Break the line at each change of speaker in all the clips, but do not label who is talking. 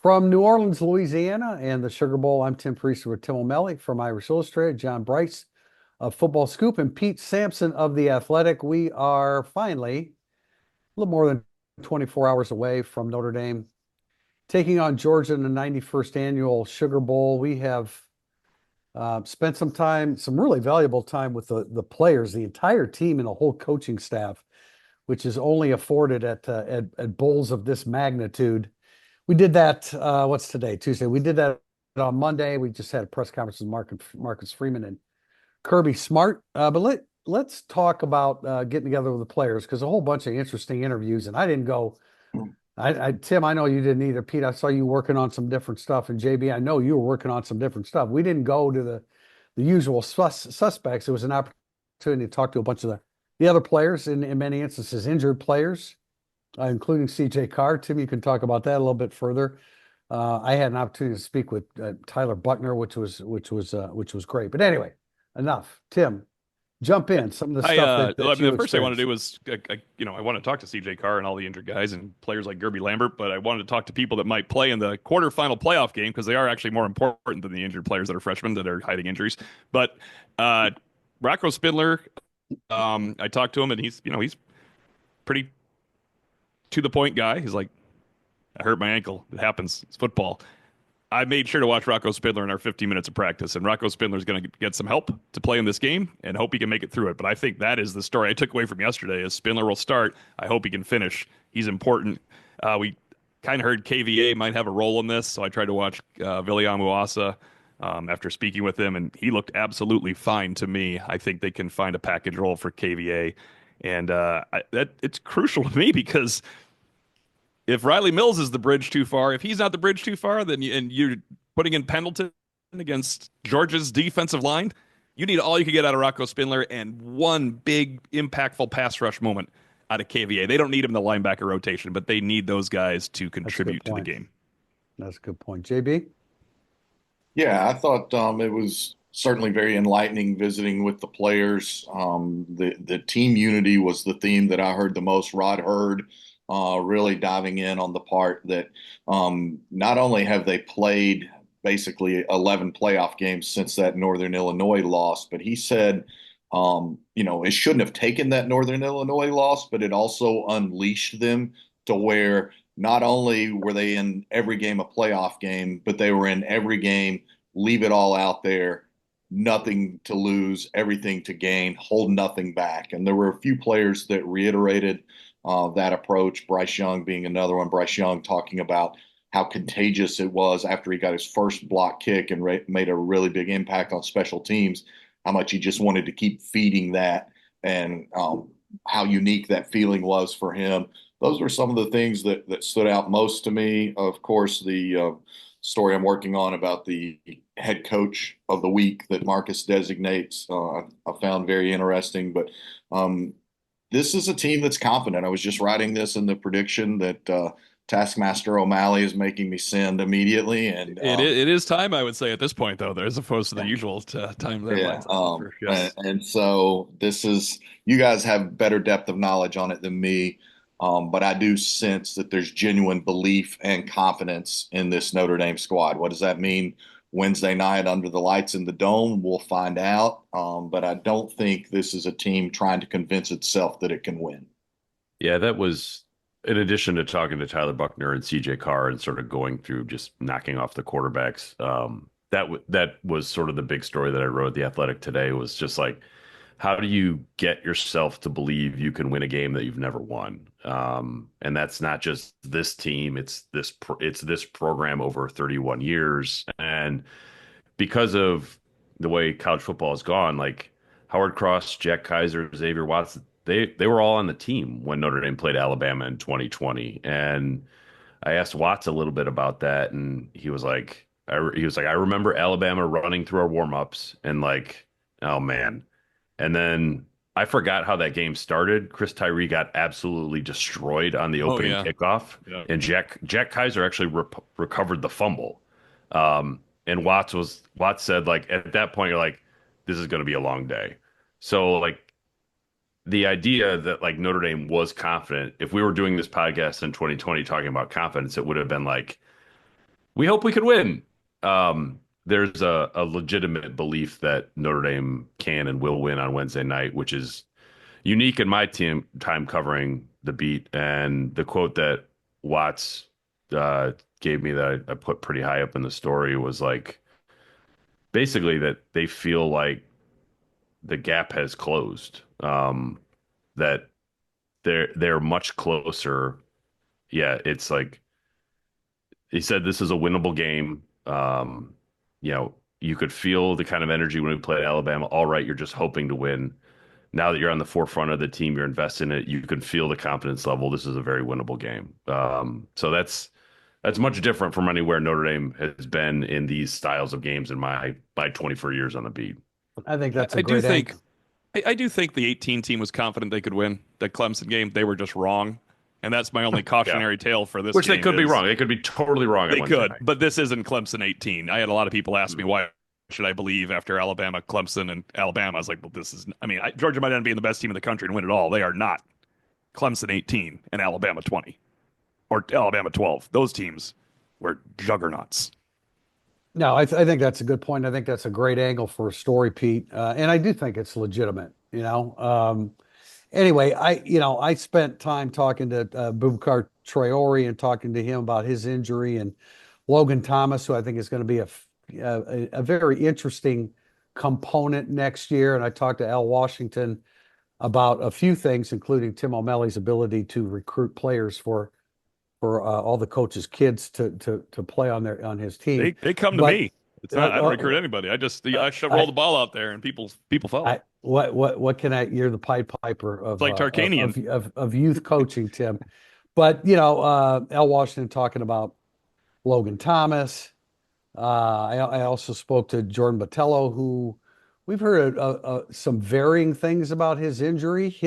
From New Orleans, Louisiana, and the Sugar Bowl, I'm Tim Priester with Tim O'Malley from Irish Illustrated, John Bryce of Football Scoop, and Pete Sampson of The Athletic. We are finally a little more than 24 hours away from Notre Dame taking on Georgia in the 91st annual Sugar Bowl. We have spent some time, some really valuable time with the players, the entire team, and the whole coaching staff, which is only afforded at bowls of this magnitude. We did that. What's today? Tuesday. We did that on Monday. We just had a press conference with Marcus Freeman and Kirby Smart. Let's talk about getting together with the players because a whole bunch of interesting interviews. And I didn't go. Tim, I know you didn't either. Pete, I saw you working on some different stuff, and JB, I know you were working on some different stuff. We didn't go to the usual suspects. It was an opportunity to talk to a bunch of the other players, in many instances, injured players, including CJ Carr. Tim, you can talk about that a little bit further. I had an opportunity to speak with Tyler Buckner, which was great. But anyway, enough. Tim, jump in. Some of the stuff
I
that
mean,
you
the first thing I want to
experienced.
do was, I want to talk to CJ Carr and all the injured guys and players like Gerby Lambert, but I wanted to talk to people that might play in the quarterfinal playoff game because they are actually more important than the injured players that are freshmen that are hiding injuries. But uh, Rocco Spindler, I talked to him and he's pretty to the point guy. He's like, I hurt my ankle. It happens. It's football. I made sure to watch Rocco Spindler in our 15 minutes of practice, and Rocco Spindler is going to get some help to play in this game and hope he can make it through it. But I think that is the story I took away from yesterday is Spindler will start. I hope he can finish. He's important. We kind of heard KVA might have a role in this, so I tried to watch Viliam Uasa after speaking with him, and he looked absolutely fine to me. I think they can find a package role for KVA, and it's crucial to me because if Riley Mills is the bridge too far, if he's not the bridge too far, then you're putting in Pendleton against Georgia's defensive line. You need all you can get out of Rocco Spindler and one big impactful pass rush moment out of KVA. They don't need him in the linebacker rotation, but they need those guys to
That's a good
contribute to the
point.
game.
That's a good point. JB?
Yeah, I thought it was certainly very enlightening visiting with the players. The team unity was the theme that I heard the most. Rod Hurd really diving in on the part that not only have they played basically 11 playoff games since that Northern Illinois loss, but he said, it shouldn't have taken that Northern Illinois loss, but it also unleashed them to where not only were they in every game a playoff game, but they were in every game, leave it all out there, nothing to lose, everything to gain, hold nothing back. And there were a few players that reiterated that approach, Bryce Young being another one. Bryce Young talking about how contagious it was after he got his first block kick and made a really big impact on special teams, how much he just wanted to keep feeding that and how unique that feeling was for him. Those were some of the things that stood out most to me. Of course, the story I'm working on about the head coach of the week that Marcus designates, I found very interesting. But this is a team that's confident. I was just writing this in the prediction that Taskmaster O'Malley is making me send immediately, and
It is time, I would say, at this point, though, as opposed to the usual time
yeah,
deadlines for
and,
yes.
and so this is you guys have better depth of knowledge on it than me, but I do sense that there's genuine belief and confidence in this Notre Dame squad. What does that mean? Wednesday night under the lights in the dome, we'll find out. But I don't think this is a team trying to convince itself that it can win.
Yeah, that was in addition to talking to Tyler Buckner and CJ Carr and sort of going through just knocking off the quarterbacks. That was sort of the big story that I wrote at The Athletic today was just like, how do you get yourself to believe you can win a game that you've never won? And that's not just this team; it's this program over 31 years, and because of the way college football has gone, like Howard Cross, Jack Kaiser, Xavier Watts, they were all on the team when Notre Dame played Alabama in 2020. And I asked Watts a little bit about that, and he was like, I remember Alabama running through our warmups, and like, oh man. And then I forgot how that game started. Chris Tyree got absolutely destroyed on the
Oh
opening
yeah,
kickoff,
yeah.
and Jack Kaiser actually recovered the fumble. And Watts said like at that point you're like this is going to be a long day. So like the idea that like Notre Dame was confident, if we were doing this podcast in 2020 talking about confidence, it would have been like We hope we can win. There's a legitimate belief that Notre Dame can and will win on Wednesday night, which is unique in my time covering the beat. And the quote that Watts gave me that I put pretty high up in the story was like basically that they feel like the gap has closed. That they're much closer. Yeah, it's like he said this is a winnable game. You could feel the kind of energy when we played Alabama. All right, you're just hoping to win. Now that you're on the forefront of the team, you're invested in it. You can feel the confidence level. This is a very winnable game. So that's much different from anywhere Notre Dame has been in these styles of games in my 24 years on the beat.
I think that's a
I do
great
think
angle.
I do think the 18 team was confident they could win the Clemson game. They were just wrong. And that's my only cautionary tale for this
Which they
game
could be
is
wrong. They could be totally wrong on
They
Wednesday
could,
night.
but this isn't Clemson 18. I had a lot of people ask me why should I believe after Alabama, Clemson, and Alabama. I was like, well, this is. I mean, Georgia might not be the best team in the country and win it all. They are not Clemson 18 and Alabama 20 or Alabama 12. Those teams were juggernauts.
No, I think that's a good point. I think that's a great angle for a story, Pete. And I do think it's legitimate, you know. Anyway, I spent time talking to Boubacar Traore and talking to him about his injury and Logan Thomas, who I think is going to be a very interesting component next year. And I talked to Al Washington about a few things, including Tim O'Malley's ability to recruit players for all the coaches' kids to play on his team.
They come to
But
me. It's not. I don't recruit anybody. I should roll the ball out there and people follow.
What can I? You're the Pied Piper
It's like Tarkanian.
of youth coaching, Tim. But Al Washington talking about Logan Thomas. I also spoke to Jordan Botello, who we've heard some varying things about his injury.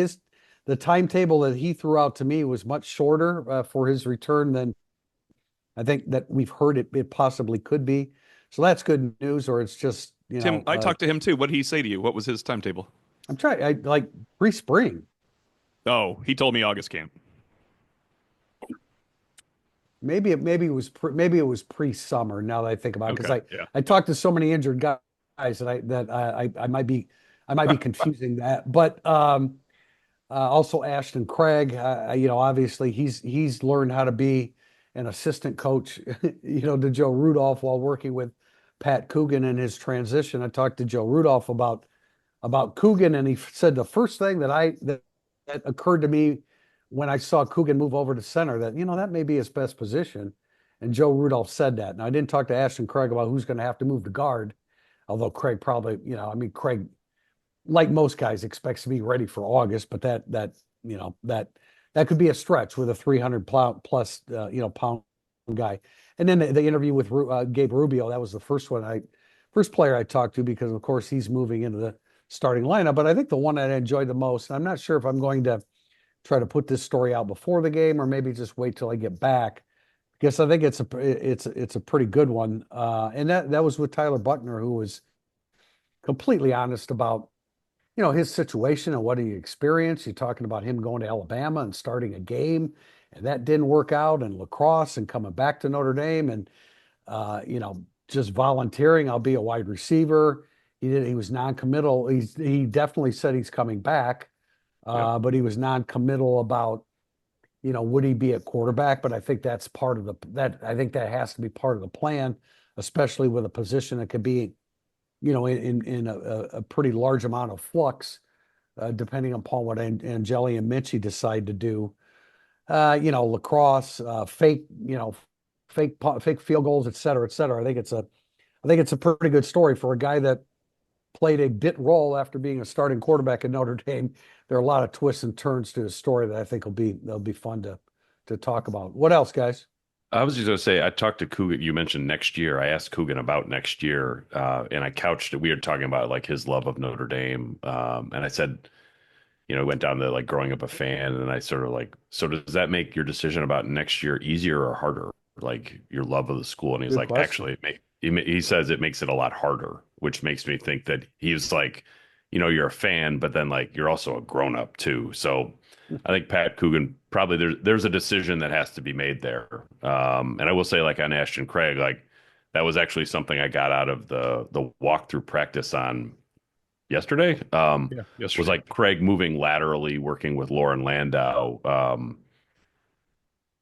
The timetable that he threw out to me was much shorter for his return than I think that we've heard it possibly could be. So that's good news, or it's just
Tim, I talked to him too. What did he say to you? What was his timetable?
I'm trying. I like pre-spring.
Oh, he told me August camp.
Maybe it was pre-summer. Now that I think about it, because
Okay, yeah.
I talked to so many injured guys I might be confusing that. But also Ashton Craig, obviously he's learned how to be an assistant coach, to Joe Rudolph while working with Pat Coogan in his transition. I talked to Joe Rudolph about Coogan, and he said the first thing that occurred to me when I saw Coogan move over to center that that may be his best position. And Joe Rudolph said that. Now I didn't talk to Ashton Craig about who's going to have to move to guard, although Craig probably, Craig, like most guys, expects to be ready for August, but that could be a stretch with a 300 plus pound guy. And then the interview with Gabe Rubio, that was the first player I talked to, because of course he's moving into the starting lineup. But I think the one that I enjoyed the most, and I'm not sure if I'm going to try to put this story out before the game or maybe just wait till I get back, because I think it's a pretty good one. And that was with Tyler Buckner, who was completely honest about his situation and what he experienced. You're talking about him going to Alabama and starting a game, and that didn't work out, and lacrosse and coming back to Notre Dame, and just volunteering. I'll be a wide receiver. He was non-committal. He definitely said he's coming back, but he was non-committal about would he be a quarterback. But I think that's part of I think that has to be part of the plan, especially with a position that could be in a pretty large amount of flux, depending upon what Angeli and Mitchie decide to do. Lacrosse, fake field goals, et cetera, et cetera. I think it's a pretty good story for a guy that played a bit role after being a starting quarterback at Notre Dame. There are a lot of twists and turns to his story that I think they'll be fun to talk about. What else, guys?
I was just going to say, I talked to Coogan. You mentioned next year. I asked Coogan about next year, and I couched it. We were talking about like his love of Notre Dame, and I said, went down to like growing up a fan, and I sort of like, so does that make your decision about next year easier or harder? Like your love of the school? And he's
Good
like,
question.
actually, he says it makes it a lot harder, which makes me think that he was like, you're a fan, but then like you're also a grown up too. So I think Pat Coogan probably there's a decision that has to be made there. And I will say, like on Ashton Craig, like that was actually something I got out of the walkthrough practice on yesterday.
Yeah,
Was
yesterday.
like Craig moving laterally, working with Lauren Landau.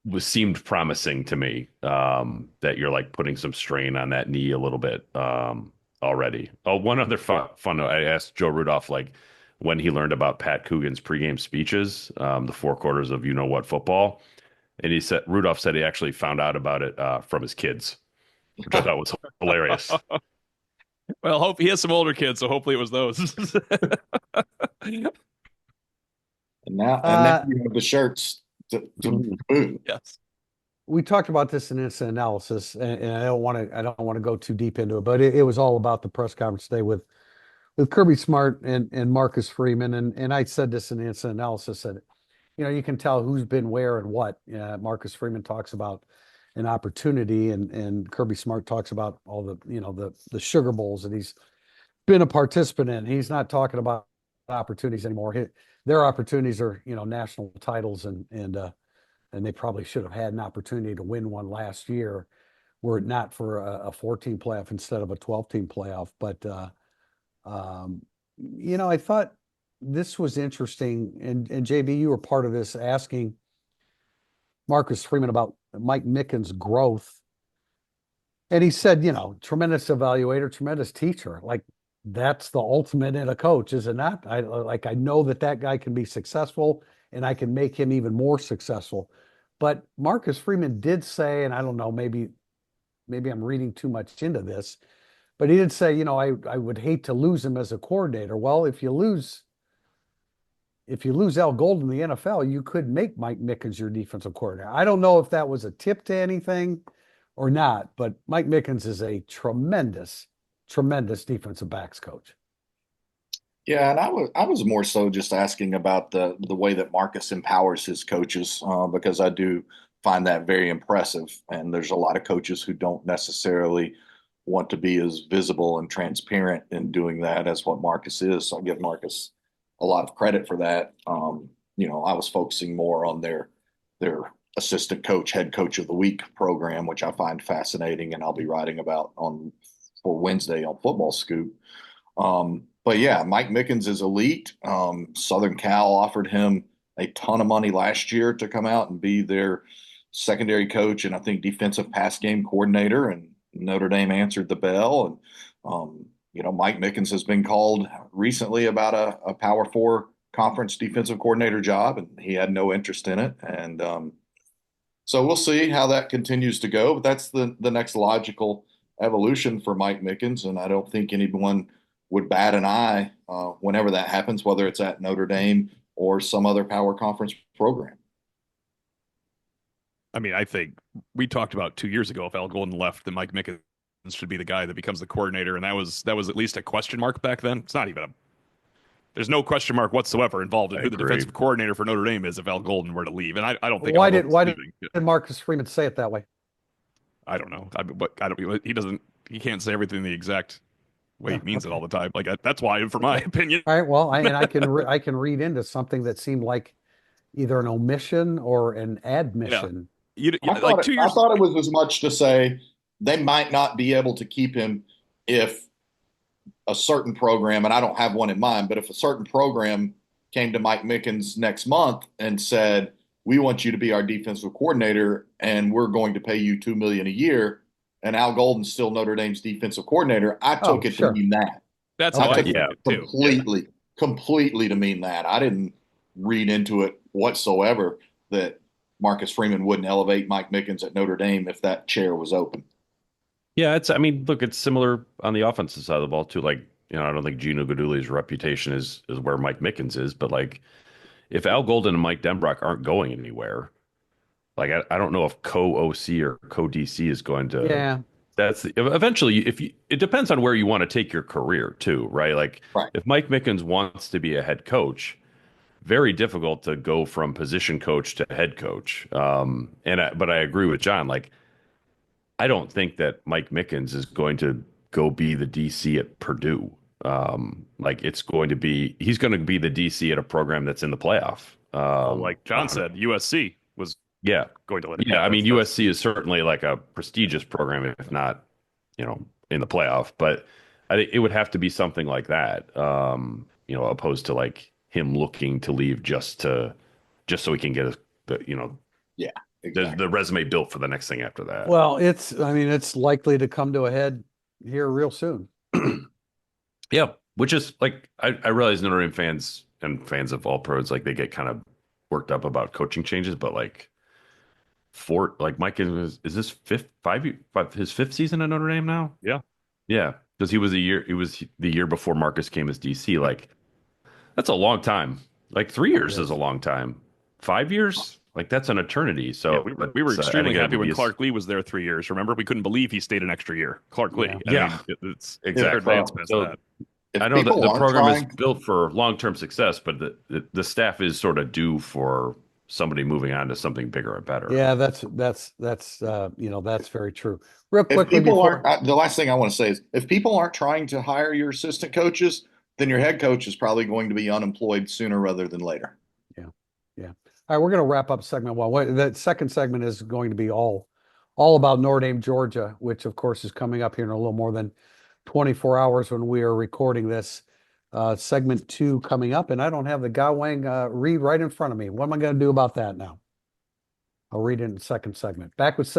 Was seemed promising to me. That you're like putting some strain on that knee a little bit already. Oh, one other fun note. I asked Joe Rudolph like when he learned about Pat Coogan's pregame speeches, the four quarters of You Know What football, and he said Rudolph said he actually found out about it from his kids, which I thought was hilarious.
Well, hope he has some older kids, so hopefully it was those.
And now you have the shirts to boot.
Yes.
We talked about this in instant analysis, and I don't want to go too deep into it, but it was all about the press conference today with Kirby Smart and Marcus Freeman, and I said this in the instant analysis that you can tell who's been where and what. Marcus Freeman talks about an opportunity, and Kirby Smart talks about all the Sugar Bowls that he's been a participant in. He's not talking about opportunities anymore. Their opportunities are national titles, and they probably should have had an opportunity to win one last year were it not for a 14 playoff instead of a 12-team playoff. But I thought this was interesting, and JB, you were part of this, asking Marcus Freeman about Mike Mickens' growth. And he said, tremendous evaluator, tremendous teacher. Like, that's the ultimate in a coach, is it not? I know that guy can be successful, and I can make him even more successful. But Marcus Freeman did say, and I don't know, maybe I'm reading too much into this, but he did say, I would hate to lose him as a coordinator. Well, if you lose Al Golden in the NFL, you could make Mike Mickens your defensive coordinator. I don't know if that was a tip to anything or not, but Mike Mickens is a tremendous, tremendous defensive backs coach.
Yeah, and I was more so just asking about the way that Marcus empowers his coaches, because I do find that very impressive. And there's a lot of coaches who don't necessarily want to be as visible and transparent in doing that as what Marcus is. So I give Marcus a lot of credit for that. I was focusing more on their assistant coach, head coach of the week program, which I find fascinating, and I'll be writing about for Wednesday on Football Scoop. But yeah, Mike Mickens is elite. Southern Cal offered him a ton of money last year to come out and be their secondary coach and I think defensive pass game coordinator. And Notre Dame answered the bell. And Mike Mickens has been called recently about a Power Four conference defensive coordinator job, and he had no interest in it. And so we'll see how that continues to go. But that's the next logical evolution for Mike Mickens, and I don't think anyone would bat an eye whenever that happens, whether it's at Notre Dame or some other power conference program.
I mean, I think we talked about 2 years ago, if Al Golden left, then Mike Mickens should be the guy that becomes the coordinator, and that was at least a question mark back then. It's not even there's no question mark whatsoever involved in who the defensive coordinator for Notre Dame is if Al Golden were to leave, and I don't think
why did Marcus Freeman say it that way?
I don't know. He can't say everything the exact way he means it all the time. Like that's why, for my opinion.
All right. Well, I can read into something that seemed like either an omission or an admission.
Yeah.
I thought it was as much to say they might not be able to keep him if a certain program, and I don't have one in mind, but if a certain program came to Mike Mickens next month and said, we want you to be our defensive coordinator and we're going to pay you $2 million a year, and Al Golden's still Notre Dame's defensive coordinator, I took it to mean that.
That's how I took
it completely to mean that. I didn't read into it whatsoever that Marcus Freeman wouldn't elevate Mike Mickens at Notre Dame if that chair was open.
Yeah, look, it's similar on the offensive side of the ball too. Like, I don't think Gino Guidugli's reputation is where Mike Mickens is, but like, if Al Golden and Mike Denbrock aren't going anywhere, like I don't know if co-OC or co-DC is going to.
Yeah,
eventually. It depends on where you want to take your career too, right? Like, if Mike Mickens wants to be a head coach, very difficult to go from position coach to head coach. But I agree with John. Like, I don't think that Mike Mickens is going to go be the DC at Purdue. He's going to be the DC at a program that's in the playoff.
Well, like John said, USC was
Yeah.
going to let it.
Yeah. I mean,
that's-
USC is certainly like a prestigious program, if not, in the playoff. But I think it would have to be something like that, opposed to like him looking to leave just so he can get
Yeah, exactly.
the resume built for the next thing after that.
Well, it's likely to come to a head here real soon.
Yeah, which is like I realize Notre Dame fans and fans of all pros, like they get kind of worked up about coaching changes, but like Mike is this his fifth season at Notre Dame now?
Yeah.
Yeah, because he was the year before Marcus came as DC. Like that's a long time. Like 3 years is a long time. 5 years, like that's an eternity. So
yeah, we were extremely happy when
he's-
Clark Lee was there 3 years. Remember, we couldn't believe he stayed an extra year. Clark Lee.
Yeah.
I mean, it's
Exactly.
advanced past
So-
that.
If
I know that
people
the
aren't
program
trying,
is built for long-term success, but the staff is sort of due for somebody moving on to something bigger and better.
Yeah, that's that's very true. Real
if
quickly
people
before,
aren't, the last thing I want to say is if people aren't trying to hire your assistant coaches, then your head coach is probably going to be unemployed sooner rather than later.
all right, we're going to wrap up segment one. The second segment is going to be all about Notre Dame, Georgia, which of course is coming up here in a little more than 24 hours when we are recording this. Segment two coming up, and I don't have the Gawang read right in front of me. What am I going to do about that now? I'll read it in the second segment. Back with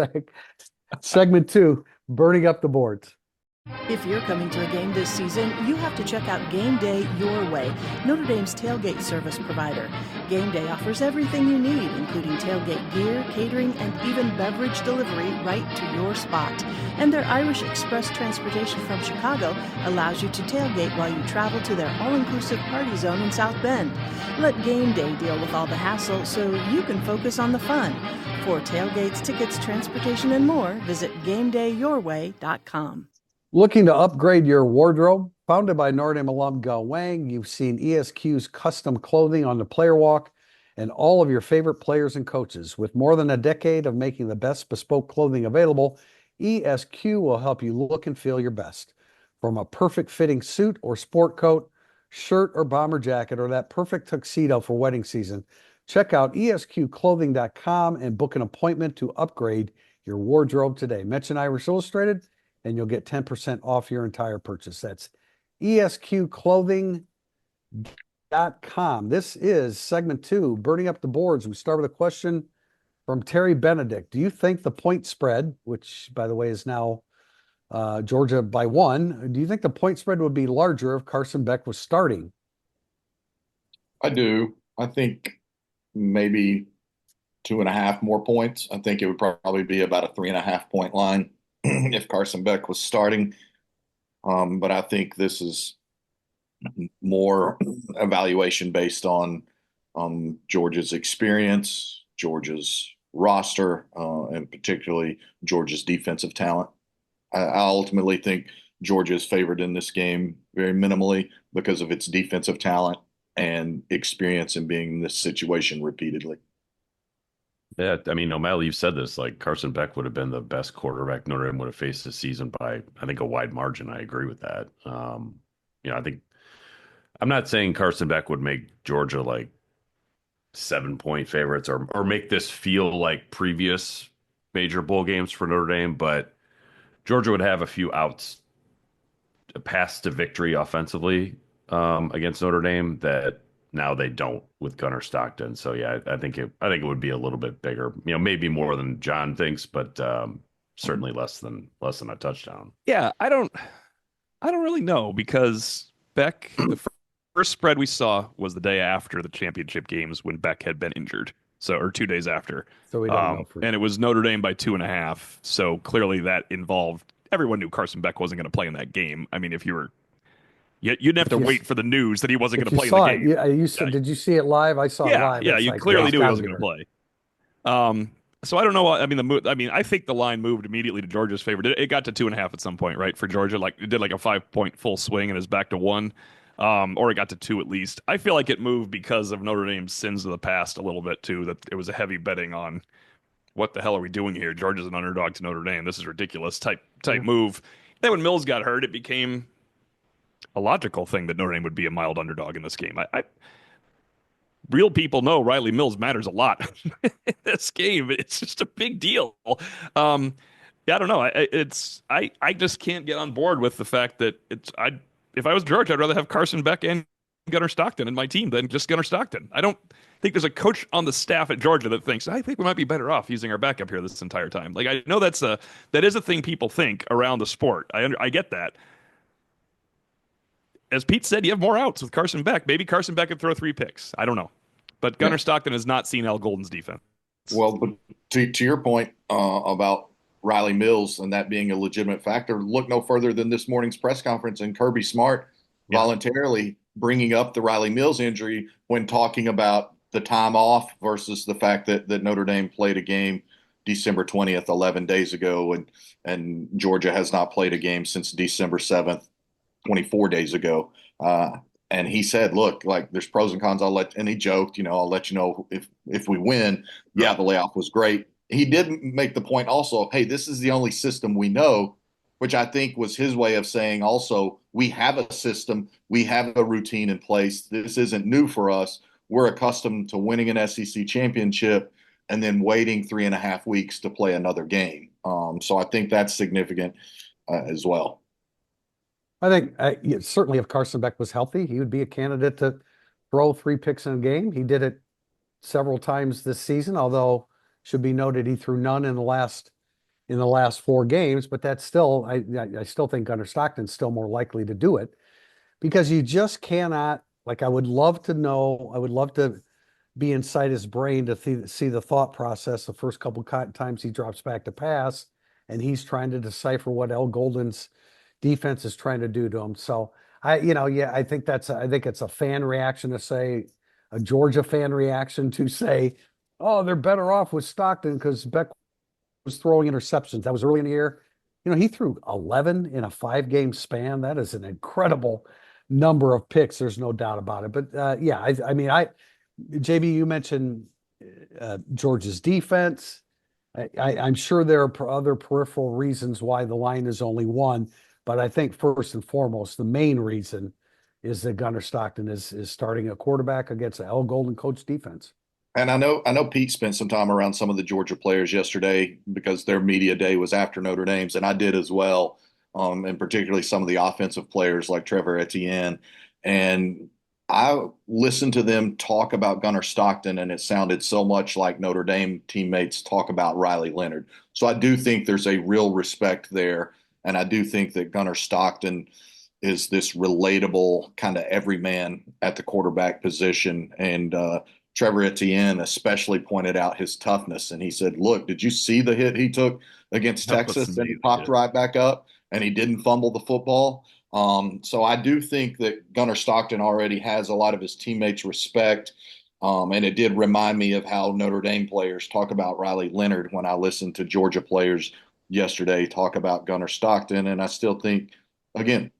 segment two, burning up the boards.
If you're coming to a game this season, you have to check out Game Day Your Way, Notre Dame's tailgate service provider. Game Day offers everything you need, including tailgate gear, catering, and even beverage delivery right to your spot. And their Irish Express transportation from Chicago allows you to tailgate while you travel to their all-inclusive party zone in South Bend. Let Game Day deal with all the hassle so you can focus on the fun. For tailgates, tickets, transportation, and more, visit GameDayYourWay.com.
Looking to upgrade your wardrobe? Founded by Notre Dame alum Gal Wang, you've seen ESQ's custom clothing on the player walk and all of your favorite players and coaches. With more than a decade of making the best bespoke clothing available, ESQ will help you look and feel your best. From a perfect fitting suit or sport coat, shirt or bomber jacket, or that perfect tuxedo for wedding season, check out esqclothing.com and book an appointment to upgrade your wardrobe today. Mention Irish Illustrated and you'll get 10% off your entire purchase. That's esqclothing.com. This is segment two, burning up the boards. We start with a question from Terry Benedict. Do you think the point spread, which by the way is now Georgia by 1, do you think the point spread would be larger if Carson Beck was starting?
I do. I think maybe 2.5 more points. I think it would probably be about a 3.5 point line if Carson Beck was starting. But I think this is more evaluation based on Georgia's experience, Georgia's roster, and particularly Georgia's defensive talent. I ultimately think Georgia is favored in this game very minimally because of its defensive talent and experience in being in this situation repeatedly.
Yeah, I mean, O'Malley, you've said this, like Carson Beck would have been the best quarterback Notre Dame would have faced this season by, I think, a wide margin. I agree with that. I think I'm not saying Carson Beck would make Georgia like 7-point favorites or make this feel like previous major bowl games for Notre Dame, but Georgia would have a few outs, paths to victory offensively against Notre Dame that now they don't with Gunnar Stockton. So yeah, I think it would be a little bit bigger, maybe more than John thinks, but certainly less than a touchdown.
Yeah, I don't really know because Beck, the first spread we saw was the day after the championship games when Beck had been injured. So, or 2 days after.
So we don't know for
and it was Notre Dame by 2.5. So clearly that involved, everyone knew Carson Beck wasn't going to play in that game. I mean, if you were, you didn't have to wait for the news that he wasn't going to play in the game.
Yeah, you said, did you see it live? I saw it live.
Yeah,
It's
you
like,
clearly
it's
knew he
gotta
wasn't
be
going to
right.
play. So I don't know. I think the line moved immediately to Georgia's favor. It got to 2.5 at some point, right? For Georgia, like it did like a 5-point full swing and is back to 1, or it got to 2 at least. I feel like it moved because of Notre Dame's sins of the past a little bit too. That it was a heavy betting on what the hell are we doing here? Georgia's an underdog to Notre Dame. This is ridiculous type move. Then when Mills got hurt, it became a logical thing that Notre Dame would be a mild underdog in this game. real people know Riley Mills matters a lot in this game. It's just a big deal. Yeah, I don't know. I just can't get on board with the fact that if I was George, I'd rather have Carson Beck and Gunnar Stockton in my team than just Gunnar Stockton. I don't think there's a coach on the staff at Georgia that thinks, I think we might be better off using our backup here this entire time. Like, I know that is a thing people think around the sport. I get that. As Pete said, you have more outs with Carson Beck. Maybe Carson Beck could throw 3 picks. I don't know. But Gunnar Stockton has not seen Al Golden's defense.
Well, but to your point about Riley Mills and that being a legitimate factor, look no further than this morning's press conference and Kirby Smart voluntarily bringing up the Riley Mills injury when talking about the time off versus the fact that Notre Dame played a game December 20th, 11 days ago, and Georgia has not played a game since December 7th, 24 days ago. And he said, look, like, there's pros and cons. And he joked, I'll let you know if we win. Yeah, the layoff was great. He did make the point also, hey, this is the only system we know, which I think was his way of saying also, we have a system, we have a routine in place. This isn't new for us. We're accustomed to winning an SEC championship and then waiting 3.5 weeks to play another game. So I think that's significant as well.
I think certainly if Carson Beck was healthy, he would be a candidate to throw 3 picks in a game. He did it several times this season, although should be noted he threw none in the last 4 games. But that's still, I still think Gunnar Stockton's still more likely to do it, because you just cannot. Like, I would love to be inside his brain to see the thought process the first couple times he drops back to pass, and he's trying to decipher what Al Golden's defense is trying to do to him. So I think it's a fan reaction to say, a Georgia fan reaction to say, oh, they're better off with Stockton because Beck was throwing interceptions. That was early in the year. He threw 11 in a 5-game span. That is an incredible number of picks. There's no doubt about it. But JB, you mentioned Georgia's defense. I'm sure there are other peripheral reasons why the line is only 1. But I think first and foremost, the main reason is that Gunnar Stockton is starting a quarterback against an Al Golden coach defense.
And I know Pete spent some time around some of the Georgia players yesterday because their media day was after Notre Dame's, and I did as well, and particularly some of the offensive players like Trevor Etienne. And I listened to them talk about Gunnar Stockton, and it sounded so much like Notre Dame teammates talk about Riley Leonard. So I do think there's a real respect there. And I do think that Gunnar Stockton is this relatable kind of everyman at the quarterback position. And Trevor Etienne especially pointed out his toughness. And he said, look, did you see the hit he took against Texas? And he popped right back up and he didn't fumble the football. So I do think that Gunnar Stockton already has a lot of his teammates' respect. And it did remind me of how Notre Dame players talk about Riley Leonard when I listened to Georgia players yesterday talk about Gunnar Stockton. And I still think, again,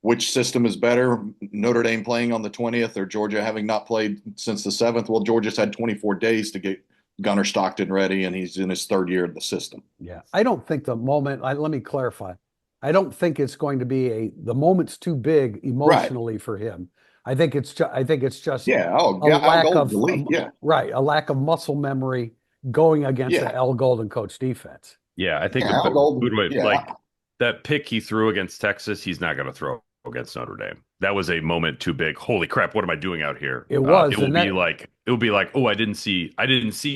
which system is better, Notre Dame playing on the 20th or Georgia having not played since the 7th? Well, Georgia's had 24 days to get Gunnar Stockton ready, and he's in his 3rd year of the system.
Yeah, I don't think let me clarify. I don't think it's going to be the moment's too big emotionally for him. I think it's just a lack of muscle memory going against the Al Golden coach defense.
Yeah, I think like that pick he threw against Texas, he's not going to throw against Notre Dame. That was a moment too big. Holy crap! What am I doing out here?
It was.
It will be like, oh, I didn't see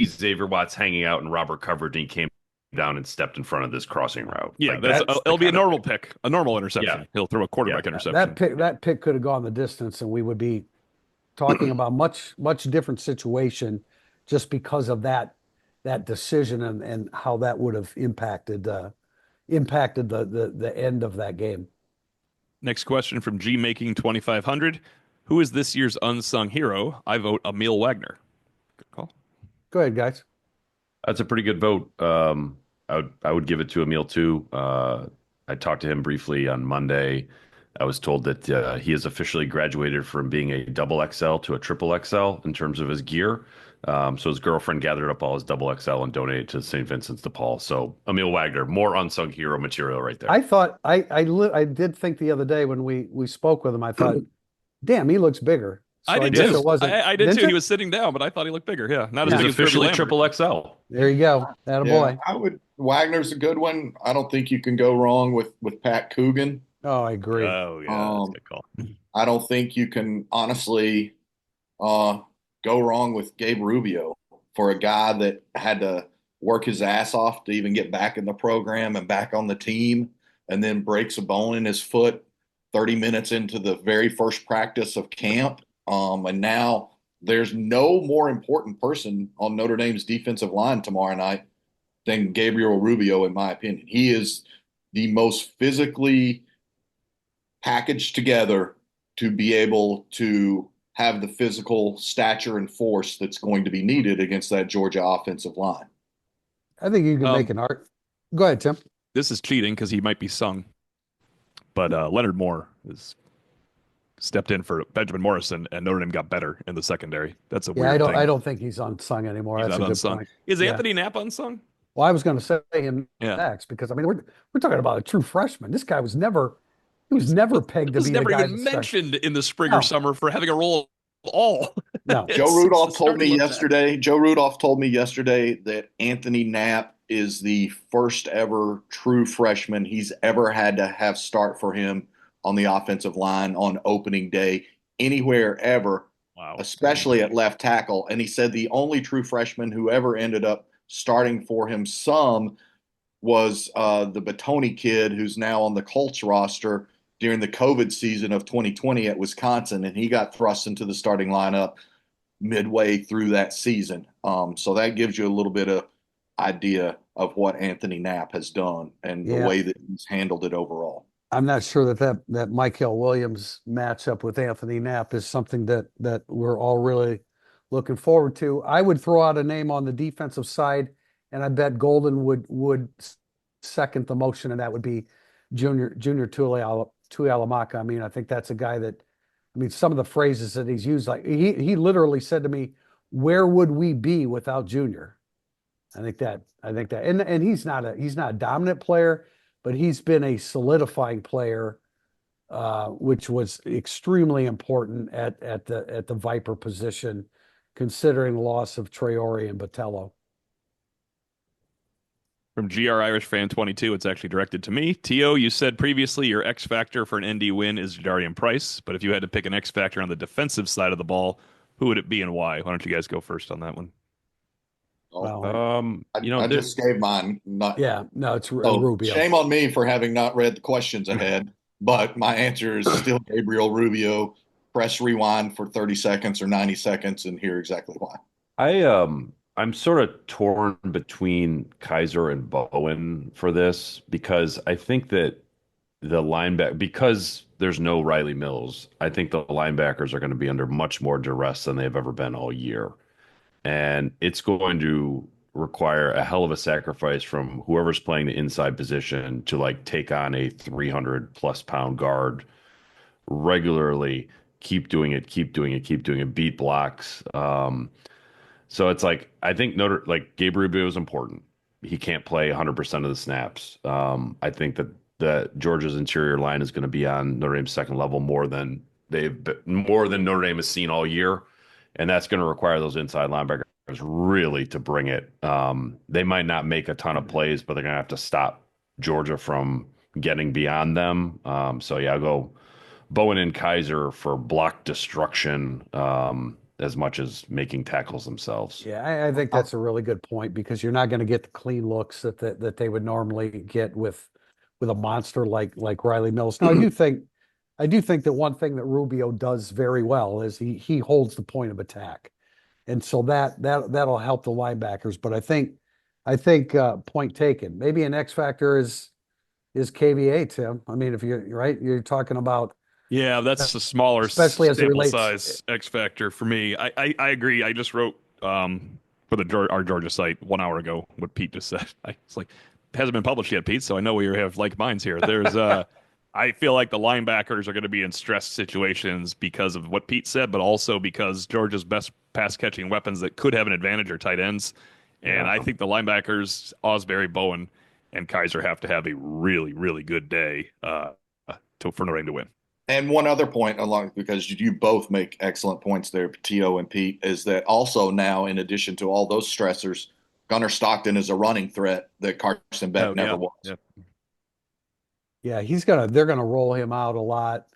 Xavier Watts hanging out in Robert coverage, and he came down and stepped in front of this crossing route.
Yeah, it'll be a normal pick, a normal interception. Yeah. He'll throw a quarterback interception.
That pick could have gone the distance, and we would be talking about much different situation just because of that decision and how that would have impacted the end of that game.
Next question from G Making 2500. Who is this year's unsung hero? I vote Emil Wagner. Good call.
Go ahead, guys.
That's a pretty good vote. I would give it to Emil too. I talked to him briefly on Monday. I was told that he has officially graduated from being a double XL to a triple XL in terms of his gear. So his girlfriend gathered up all his double XL and donated to St. Vincent's de Paul. So Emil Wagner, more unsung hero material right there.
I thought I did think the other day when we spoke with him, I thought, damn, he looks bigger. So
I did
guess
too.
it wasn't.
I did
Didn't
too. He
you?
was sitting down, but I thought he looked bigger. Yeah, not as
He's
big as Kirby
officially
Lambert.
triple XL.
There you go. That a
Yeah,
boy.
Wagner's a good one. I don't think you can go wrong with Pat Coogan.
Oh, I agree.
Oh yeah, that's a
Um,
good call.
I don't think you can honestly uh, go wrong with Gabe Rubio for a guy that had to work his ass off to even get back in the program and back on the team, and then breaks a bone in his foot 30 minutes into the very first practice of camp. And now there's no more important person on Notre Dame's defensive line tomorrow night than Gabriel Rubio, in my opinion. He is the most physically packaged together to be able to have the physical stature and force that's going to be needed against that Georgia offensive line.
I think you can make an art. Go ahead, Tim.
This is cheating because he might be sung, but Leonard Moore has stepped in for Benjamin Morrison, and Notre Dame got better in the secondary. That's a
Yeah,
weird thing.
I don't think he's unsung anymore.
He's
That's a
not
good
unsung.
point.
Is
Yeah.
Anthony Knapp unsung?
Well, I was going to say him
Yeah.
next because I mean we're talking about a true freshman. This guy was never pegged to
He was
be
never
the guy
even
that starts.
mentioned in the spring
No.
or summer for having a role at all.
No.
Joe Rudolph told me yesterday that Anthony Knapp is the first ever true freshman he's ever had to have start for him on the offensive line on opening day anywhere ever,
Wow.
especially at left tackle. And he said the only true freshman who ever ended up starting for him some was the Batoni kid who's now on the Colts roster during the COVID season of 2020 at Wisconsin, and he got thrust into the starting lineup midway through that season. So that gives you a little bit of idea of what Anthony Knapp has done and the way that he's handled it overall.
I'm not sure that Michael Williams matchup with Anthony Knapp is something that we're all really looking forward to. I would throw out a name on the defensive side, and I bet Golden would second the motion, and that would be Junior Tuihalamaka. I mean, I think that's a guy that, I mean, some of the phrases that he's used, like he literally said to me, "Where would we be without Junior?" I think that, and he's not a dominant player, but he's been a solidifying player, which was extremely important at the Viper position, considering the loss of Traore and Botello.
From GR Irish Fan 22, it's actually directed to me. T.O., you said previously your X factor for an ND win is Jadarian Price, but if you had to pick an X factor on the defensive side of the ball, who would it be and why? Why don't you guys go first on that one?
Well,
I just gave mine.
It's Rubio.
Shame on me for having not read the questions ahead, but my answer is still Gabriel Rubio. Press rewind for 30 seconds or 90 seconds and hear exactly why.
I'm sort of torn between Kaiser and Bowen for this because I think that the linebacker, because there's no Riley Mills, I think the linebackers are going to be under much more duress than they've ever been all year. And it's going to require a hell of a sacrifice from whoever's playing the inside position to like take on a 300+ pound guard regularly, keep doing it, beat blocks. So it's like, I think Gabe Rubio is important. He can't play 100% of the snaps. I think that Georgia's interior line is going to be on Notre Dame's second level more than Notre Dame has seen all year. And that's going to require those inside linebackers really to bring it. They might not make a ton of plays, but they're going to have to stop Georgia from getting beyond them. I'll go Bowen and Kaiser for block destruction as much as making tackles themselves.
Yeah, I think that's a really good point because you're not going to get the clean looks that they would normally get with a monster like Riley Mills. Now, I do think that one thing that Rubio does very well is he holds the point of attack, and so that'll help the linebackers. But I think point taken. Maybe an X factor is KVA, Tim. I mean, if you're talking about.
Yeah, that's a smaller,
especially as it
sample
relates
size X factor for me. I agree. I just wrote for our Georgia site 1 hour ago what Pete just said. It's like it hasn't been published yet, Pete. So I know we have like minds here. There's I feel like the linebackers are going to be in stress situations because of what Pete said, but also because Georgia's best pass catching weapons that could have an advantage are tight ends. And I think the linebackers, Osbury, Bowen, and Kaiser have to have a really, really good day for Notre Dame to win.
And one other point along, because you both make excellent points there, T.O. and Pete, is that also now, in addition to all those stressors, Gunnar Stockton is a running threat that Carson Beck
Oh,
never
yeah.
was.
Yeah.
Yeah, they're gonna roll him out a lot,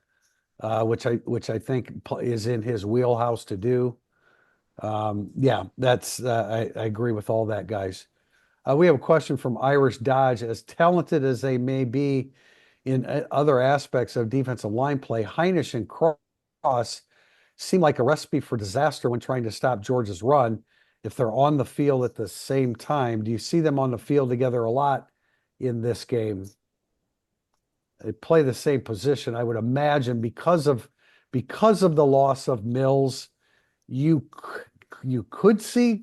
which I think is in his wheelhouse to do. Yeah, I agree with all that, guys. We have a question from Irish Dodge. As talented as they may be in other aspects of defensive line play, Heinisch and Cross seem like a recipe for disaster when trying to stop Georgia's run. If they're on the field at the same time, do you see them on the field together a lot in this game? They play the same position, I would imagine, because of the loss of Mills. You could see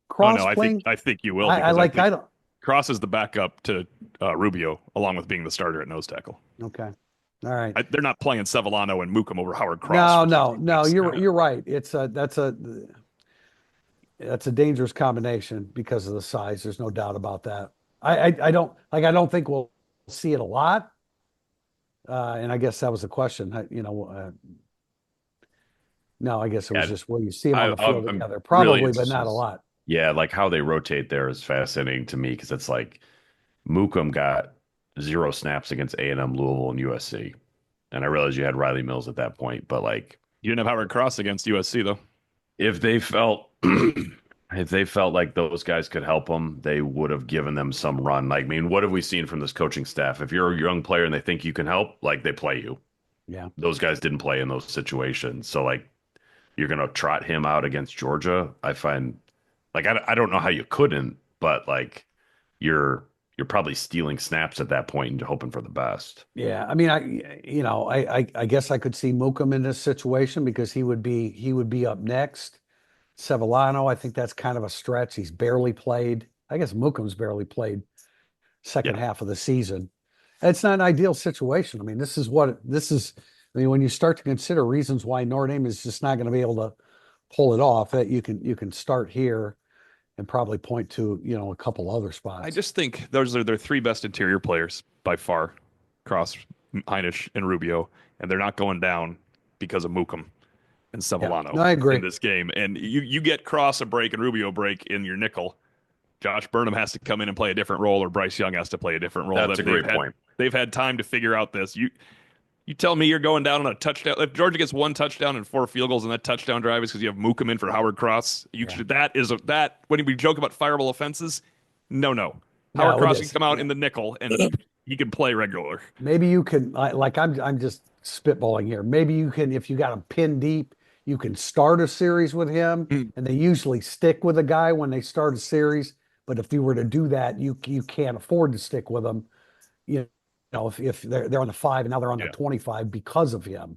Oh
Cross
no,
playing.
I think you will,
I
because
like
think
I don't.
Cross is the backup to Rubio, along with being the starter at nose tackle.
Okay, all right.
They're not playing Sevillano and Mookum over Howard Cross.
No,
for
no,
15
no.
weeks.
You're right. That's a dangerous combination because of the size. There's no doubt about that. I don't think we'll see it a lot. And I guess that was the question. No, I guess it was
Yeah,
just where you see them on the field
I'm
together,
really
probably, but
interested.
not a lot.
Yeah, like how they rotate there is fascinating to me because it's like Mookum got 0 snaps against A&M, Louisville, and USC. And I realized you had Riley Mills at that point, but like
You didn't have Howard Cross against USC though.
if they felt like those guys could help them, they would have given them some run. Like, I mean, what have we seen from this coaching staff? If you're a young player and they think you can help, like they play you.
Yeah.
Those guys didn't play in those situations. So like you're gonna trot him out against Georgia. I find like I don't know how you couldn't, but like you're probably stealing snaps at that point and hoping for the best.
Yeah, I mean, I guess I could see Mookum in this situation because he would be up next. Sevillano, I think that's kind of a stretch. He's barely played. I guess Mookum's barely played second
Yeah.
half of the season. It's not an ideal situation. I mean, this is. I mean, when you start to consider reasons why Notre Dame is just not going to be able to pull it off, that you can start here and probably point to a couple other spots.
I just think those are their three best interior players by far, Cross, Heinisch, and Rubio, and they're not going down because of Mookum and Sevillano
no, I agree.
in this game. And you get Cross a break and Rubio a break in your nickel. Josh Burnham has to come in and play a different role, or Bryce Young has to play a different role.
That's a great point.
They've had time to figure out this. You tell me you're going down on a touchdown. If Georgia gets 1 touchdown and 4 field goals and that touchdown drive is because you have Mookum in for Howard Cross, that when we joke about fireable offenses, no. Howard Cross can come out in the nickel and he can play regular.
Maybe you can I'm just spitballing here. Maybe you can, if you got him pinned deep, you can start a series with him, and they usually stick with a guy when they start a series. But if you were to do that, you can't afford to stick with them. If they're on the 5 and now they're on the 25 because of him.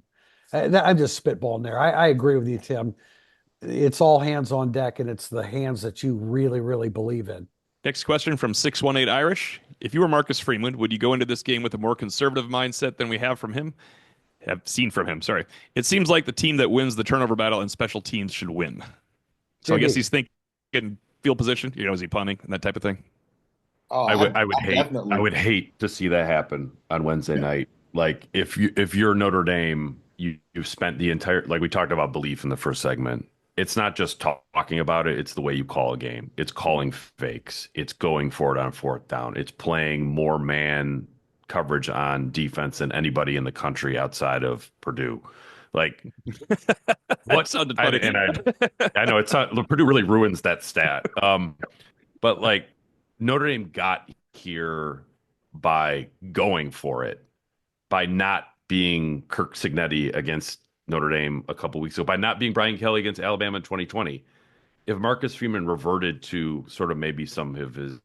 I'm just spitballing there. I agree with you, Tim. It's all hands on deck, and it's the hands that you really, really believe in.
Next question from 618 Irish. If you were Marcus Freeman, would you go into this game with a more conservative mindset than we have seen from him? Sorry. It seems like the team that wins the turnover battle and special teams should win. So I guess he's thinking field position. Is he punting and that type of thing?
Oh,
I would hate to see that happen on Wednesday night. Like if you're Notre Dame, you've spent the entire, like we talked about belief in the first segment. It's not just talking about it, it's the way you call a game. It's calling fakes. It's going for it on 4th down. It's playing more man coverage on defense than anybody in the country outside of Purdue. Like
what sounded funny.
I know Purdue really ruins that stat. But like Notre Dame got here by going for it, by not being Kirk Cignetti against Notre Dame a couple weeks ago, by not being Brian Kelly against Alabama in 2020. If Marcus Freeman reverted to sort of maybe some of his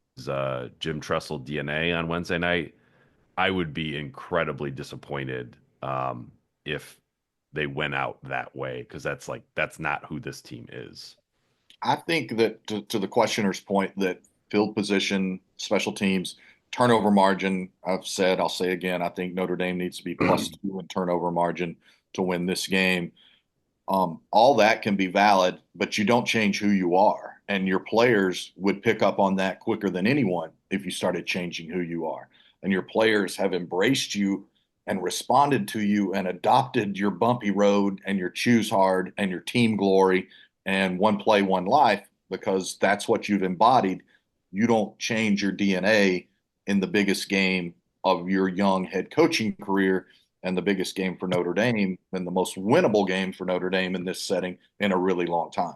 Jim Tressel DNA on Wednesday night, I would be incredibly disappointed if they went out that way, because that's not who this team is.
I think that to the questioner's point, that field position, special teams, turnover margin, I'll say again, I think Notre Dame needs to be +2 in turnover margin to win this game. All that can be valid, but you don't change who you are. And your players would pick up on that quicker than anyone if you started changing who you are. And your players have embraced you and responded to you and adopted your bumpy road and your choose hard and your team glory and one play, one life, because that's what you've embodied, you don't change your DNA in the biggest game of your young head coaching career and the biggest game for Notre Dame and the most winnable game for Notre Dame in this setting in a really long time.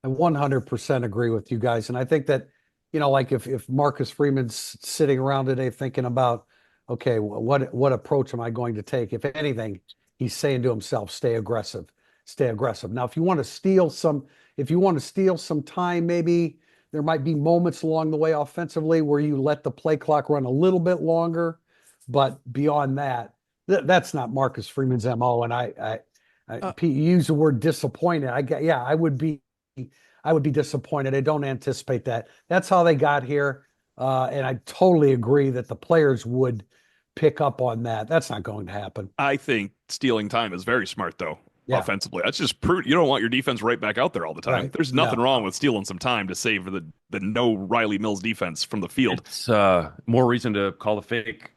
I 100% agree with you guys. And I think that, like if Marcus Freeman's sitting around today thinking about, okay, what approach am I going to take? If anything, he's saying to himself, stay aggressive, stay aggressive. Now, if you want to steal some time, maybe there might be moments along the way offensively where you let the play clock run a little bit longer. But beyond that, that's not Marcus Freeman's MO. And Pete, you use the word disappointed. I would be disappointed. I don't anticipate that. That's how they got here. And I totally agree that the players would pick up on that. That's not going to happen.
I think stealing time is very smart, though, offensively. That's just prudent. You don't want your defense right back out there all the time. Right. There's nothing wrong with stealing some time to save the no Riley Mills defense from the field.
It's more reason to call the fake.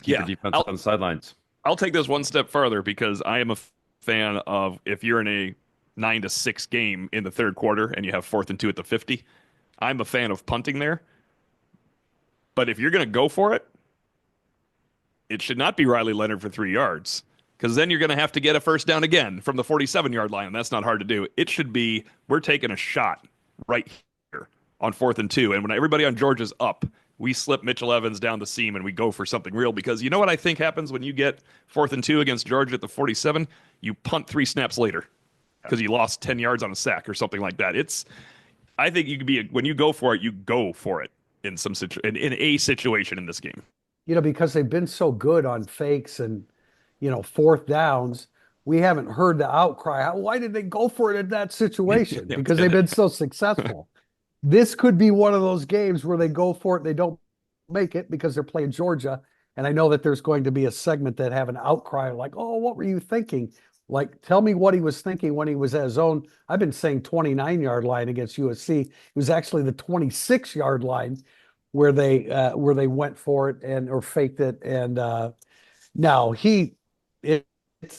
Keep the defense on the sidelines.
I'll take this one step further because I am a fan of if you're in a 9-6 game in the third quarter and you have 4th and 2 at the 50, I'm a fan of punting there. But if you're going to go for it, it should not be Riley Leonard for 3 yards because then you're going to have to get a first down again from the 47-yard line, and that's not hard to do. It should be we're taking a shot right here on 4th and 2, and when everybody on Georgia's up, we slip Mitchell Evans down the seam and we go for something real because you know what I think happens when you get 4th and 2 against Georgia at the 47? You punt 3 snaps later because you lost 10 yards on a sack or something like that. I think you could be when you go for it, you go for it in in a situation in this game.
Because they've been so good on fakes and 4th downs, we haven't heard the outcry. Why did they go for it in that situation? Because they've been so successful. This could be one of those games where they go for it, they don't make it because they're playing Georgia. And I know that there's going to be a segment that have an outcry like, oh, what were you thinking? Like, tell me what he was thinking when he was at his own. I've been saying 29-yard line against USC. It was actually the 26-yard line where they went for it or faked it. And now this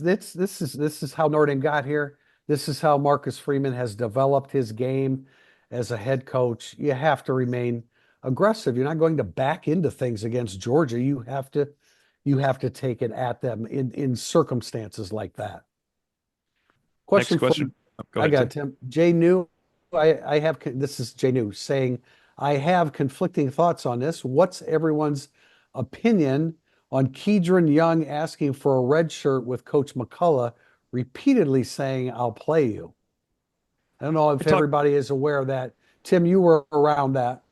is how Notre Dame got here. This is how Marcus Freeman has developed his game as a head coach. You have to remain aggressive. You're not going to back into things against Georgia. You have to take it at them in circumstances like that.
Next question.
Go ahead, I got Tim. Jay New. This is Jay New saying, I have conflicting thoughts on this. What's everyone's opinion on Kedron Young asking for a red shirt with Coach McCullough repeatedly saying, I'll play you? I don't know if everybody is aware of that. Tim, you were around that.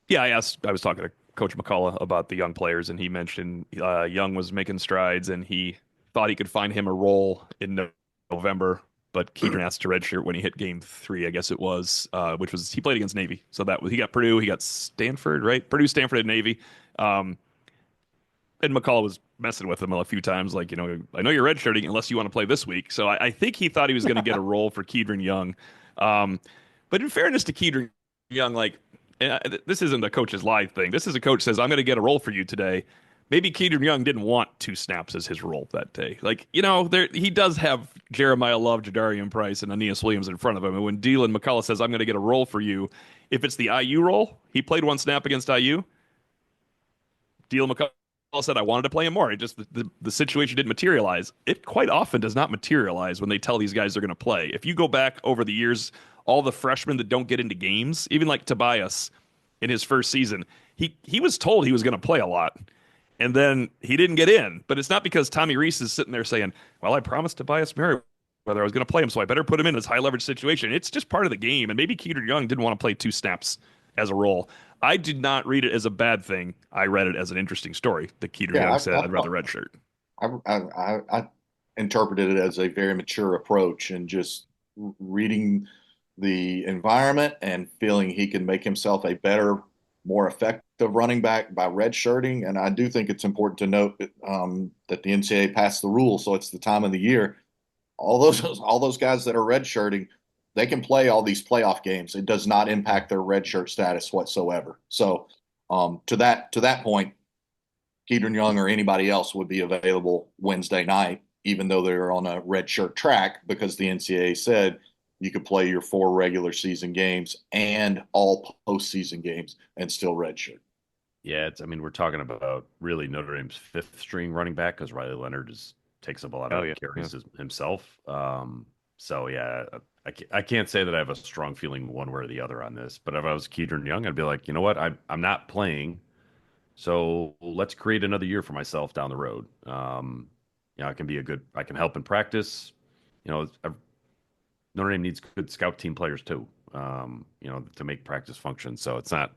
Yeah, I was talking to Coach McCullough about the young players, and he mentioned Young was making strides, and he thought he could find him a role in November. But Kedron asked to redshirt when he hit game 3, I guess it was, which was he played against Navy. So he got Purdue, he got Stanford, right? Purdue, Stanford, and Navy. And McCullough was messing with him a few times, like, I know you're redshirting unless you want to play this week. So I think he thought he was going to get a role for Kedron Young. But in fairness to Kedron Young, this isn't a coach's live thing. This is a coach says, I'm going to get a role for you today. Maybe Kedron Young didn't want 2 snaps as his role that day. He does have Jeremiah Love, Jadarian Price, and Aeneas Williams in front of him. And when Dylan McCullough says, I'm going to get a role for you, if it's the IU role, he played 1 snap against IU. Dylan McCullough said, I wanted to play him more. It just the situation didn't materialize. It quite often does not materialize when they tell these guys they're going to play. If you go back over the years, all the freshmen that don't get into games, even like Tobias in his first season, he was told he was going to play a lot. And then he didn't get in. But it's not because Tommy Rees is sitting there saying, well, I promised Tobias Merriweather I was going to play him, so I better put him in this high-leverage situation. It's just part of the game. And maybe Kedron Young didn't want to play 2 snaps as a role. I did not read it as a bad thing. I read it as an interesting story that Kedron Young said, I'd rather redshirt.
I interpreted it as a very mature approach and just reading the environment and feeling he can make himself a better, more effective running back by redshirting. And I do think it's important to note that the NCAA passed the rule, so it's the time of the year. All those guys that are redshirting, they can play all these playoff games. It does not impact their redshirt status whatsoever. So to that point, Keedron Young or anybody else would be available Wednesday night, even though they're on a redshirt track, because the NCAA said you could play your 4 regular season games and all postseason games and still redshirt.
Yeah, I mean, we're talking about really Notre Dame's 5th string running back, because Riley Leonard takes up a lot of carries himself. So yeah, I can't say that I have a strong feeling one way or the other on this. But if I was Keedron Young, I'd be like, you know what, I'm not playing, so let's create another year for myself down the road. I can help in practice. Notre Dame needs good scout team players too, to make practice function. So it's not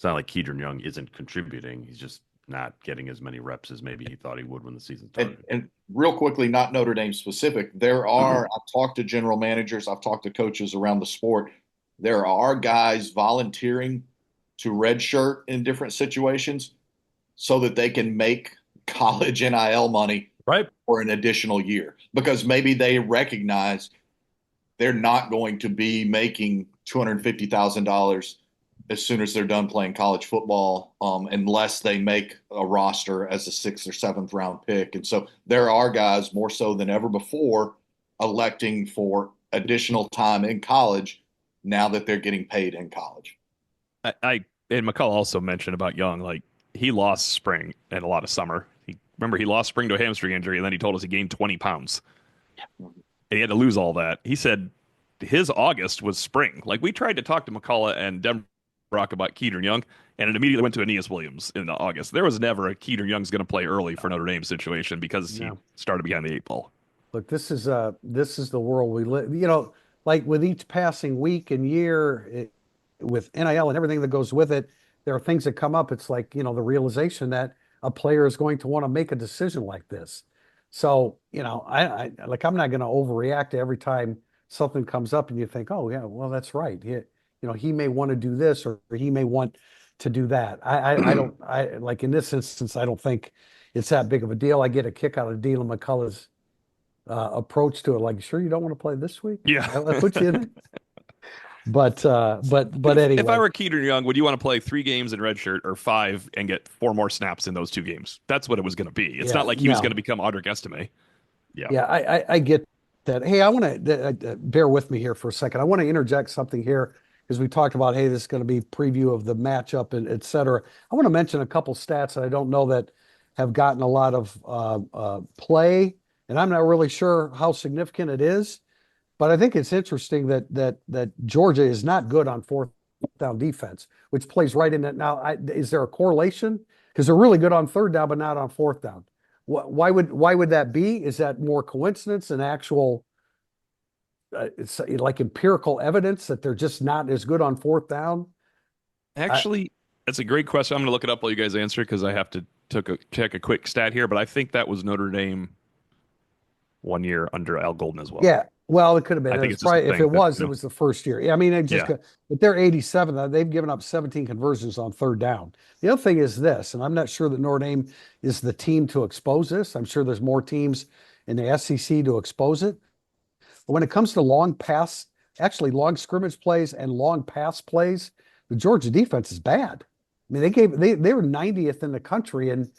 like Keedron Young isn't contributing. He's just not getting as many reps as maybe he thought he would when the season started.
And real quickly, not Notre Dame specific, I've talked to general managers, I've talked to coaches around the sport. There are guys volunteering to redshirt in different situations so that they can make college NIL money for an additional year, because maybe they recognize they're not going to be making $250,000 as soon as they're done playing college football, unless they make a roster as a 6th or 7th round pick. And so there are guys more so than ever before electing for additional time in college now that they're getting paid in college.
And McCall also mentioned about Young, like he lost spring and a lot of summer. Remember, he lost spring to a hamstring injury, and then he told us he gained 20 pounds. Yeah. And he had to lose all that. He said his August was spring. Like, we tried to talk to McCullough and Denbrock about Keedron Young, and it immediately went to Aeneas Williams in August. There was never a Keedron Young's going to play early for Notre Dame situation because he started behind the 8 ball.
Look, this is the world we live. Like with each passing week and year, with NIL and everything that goes with it, there are things that come up. It's like, the realization that a player is going to want to make a decision like this. So, I'm not going to overreact to every time something comes up and you think, oh yeah, well, that's right. He may want to do this, or he may want to do that. I like in this instance, I don't think it's that big of a deal. I get a kick out of Dylan McCullough's approach to it. Like, sure, you don't want to play this week?
Yeah.
I put you in. But anyway,
if I were Keedron Young, would you want to play 3 games in redshirt or 5 and get 4 more snaps in those 2 games? That's what it was going to be. It's not like he was going to become Audric Estime.
Yeah, I get that. Hey, I want to bear with me here for a second. I want to interject something here, because we talked about, hey, this is going to be preview of the matchup and et cetera. I want to mention a couple stats that I don't know that have gotten a lot of play, and I'm not really sure how significant it is. But I think it's interesting that Georgia is not good on 4th down defense, which plays right in that. Now, is there a correlation? Because they're really good on 3rd down, but not on 4th down. Why would that be? Is that more coincidence than actual, it's like empirical evidence that they're just not as good on 4th down?
Actually, that's a great question. I'm going to look it up while you guys answer, because I have to check a quick stat here. But I think that was Notre Dame 1 year under Al Golden as well.
Yeah. Well, it could have been.
I think
it's probably, if it was, it was the first year. Yeah, I mean, but they're 87. They've given up 17 conversions on 3rd down. The other thing is this, and I'm not sure that Notre Dame is the team to expose this. I'm sure there's more teams in the SEC to expose it. But when it comes to long scrimmage plays and long pass plays, the Georgia defense is bad. I mean, they were 90th in the country in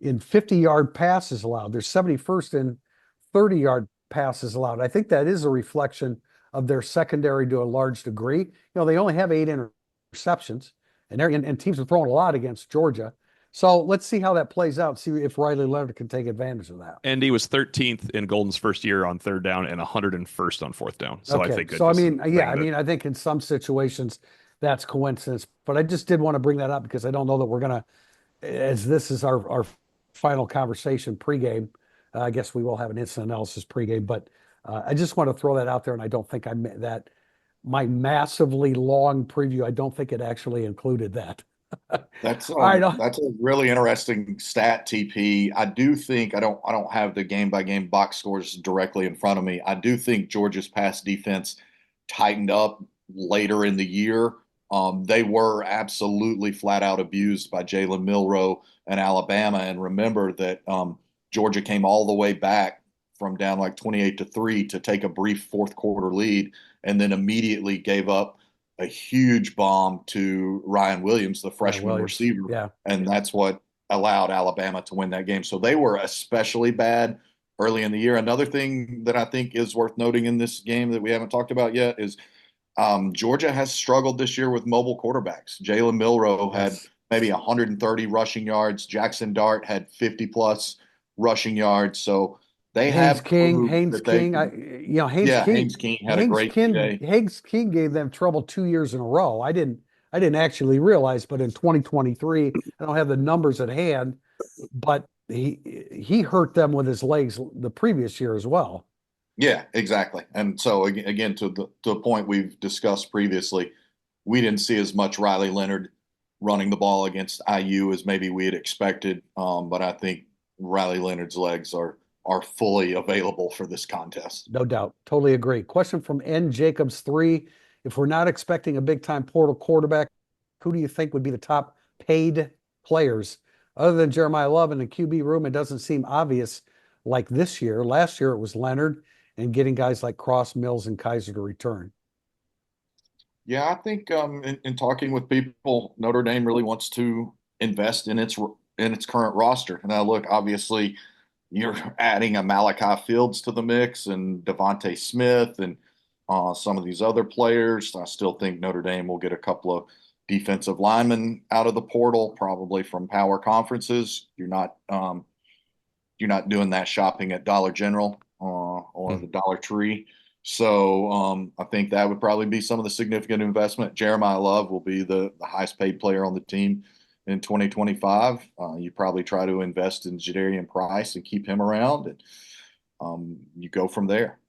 50-yard passes allowed. They're 71st in 30-yard passes allowed. I think that is a reflection of their secondary to a large degree. They only have 8 interceptions, and teams are throwing a lot against Georgia. So let's see how that plays out. See if Riley Leonard can take advantage of that.
And he was 13th in Golden's first year on 3rd down and 101st on 4th down. So
okay.
I think.
So I think in some situations that's coincidence, but I just did want to bring that up because I don't know that we're gonna, as this is our final conversation pregame. I guess we will have an instant analysis pregame, but I just want to throw that out there, and I don't think that my massively long preview, I don't think it actually included that.
That's a really interesting stat, TP. I do think I don't have the game by game box scores directly in front of me. I do think Georgia's pass defense tightened up later in the year. They were absolutely flat out abused by Jalen Milroe and Alabama, and remember that. Georgia came all the way back from down like 28-3 to take a brief 4th quarter lead, and then immediately gave up a huge bomb to Ryan Williams, the freshman receiver.
Yeah.
And that's what allowed Alabama to win that game. So they were especially bad early in the year. Another thing that I think is worth noting in this game that we haven't talked about yet is Georgia has struggled this year with mobile quarterbacks. Jalen Milroe had maybe 130 rushing yards. Jackson Dart had 50 plus rushing yards. So they
Haynes
have
King,
proved
Haynes
that they
King,
can. Haynes King had a great day.
Haynes King gave them trouble 2 years in a row. I didn't actually realize, but in 2023, I don't have the numbers at hand, but he hurt them with his legs the previous year as well.
Yeah, exactly. And so again, to a point we've discussed previously, we didn't see as much Riley Leonard running the ball against IU as maybe we had expected. But I think Riley Leonard's legs are fully available for this contest.
No doubt. Totally agree. Question from N Jacobs 3. If we're not expecting a big time portal quarterback, who do you think would be the top paid players? Other than Jeremiah Love in the QB room, it doesn't seem obvious like this year. Last year it was Leonard and getting guys like Cross, Mills, and Kaiser to return.
Yeah, I think in talking with people, Notre Dame really wants to invest in its current roster. Now, look, obviously, you're adding a Malachi Fields to the mix and Devontae Smith and some of these other players. I still think Notre Dame will get a couple of defensive linemen out of the portal, probably from power conferences. You're not doing that shopping at Dollar General or the Dollar Tree. So I think that would probably be some of the significant investment. Jeremiah Love will be the highest paid player on the team in 2025. You probably try to invest in Jadarian Price and keep him around, and you go from there.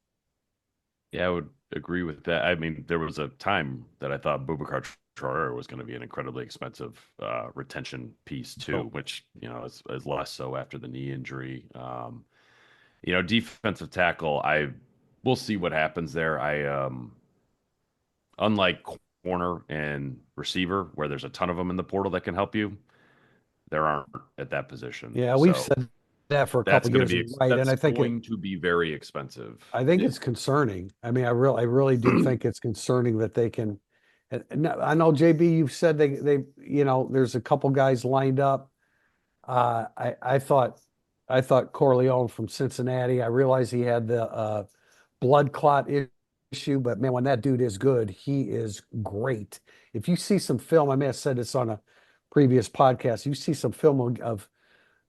Yeah, I would agree with that. I mean, there was a time that I thought Boubacar Traore was going to be an incredibly expensive retention piece too, which is less so after the knee injury. Defensive tackle, we'll see what happens there. Unlike corner and receiver, where there's a ton of them in the portal that can help you, there aren't at that position.
Yeah, we've said that for a couple of years, right? And I think
going to be very expensive.
I think it's concerning. I mean, I really do think it's concerning that they can. And I know JB, you've said they there's a couple guys lined up. I thought Corleone from Cincinnati. I realized he had the blood clot issue, but man, when that dude is good, he is great. If you see some film, I may have said this on a previous podcast. You see some film of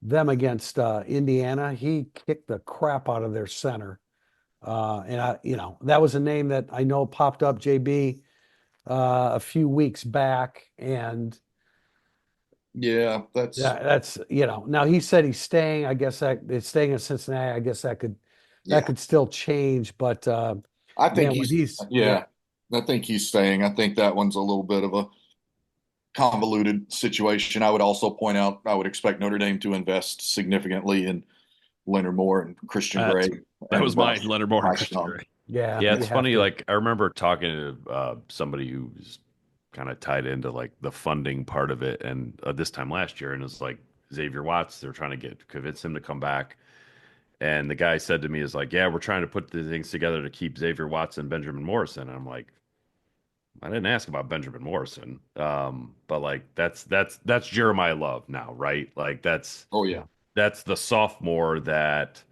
them against Indiana. He kicked the crap out of their center, and that was a name that I know popped up, JB, a few weeks back, and
yeah,
that's now he said he's staying. I guess that it's staying in Cincinnati. I guess that could still change, but
I think I think he's staying. I think that one's a little bit of a convoluted situation. I would also point out I would expect Notre Dame to invest significantly in Leonard Moore and Christian Gray.
That was mine, Leonard Moore and Christian Gray.
Yeah,
it's funny. Like I remember talking to somebody who's kind of tied into like the funding part of it, and this time last year, and it was like Xavier Watts. They're trying to convince him to come back, and the guy said to me, "Is like, yeah, we're trying to put the things together to keep Xavier Watts and Benjamin Morrison." And I'm like, I didn't ask about Benjamin Morrison, but like that's Jeremiah Love now, right? Like that's the sophomore that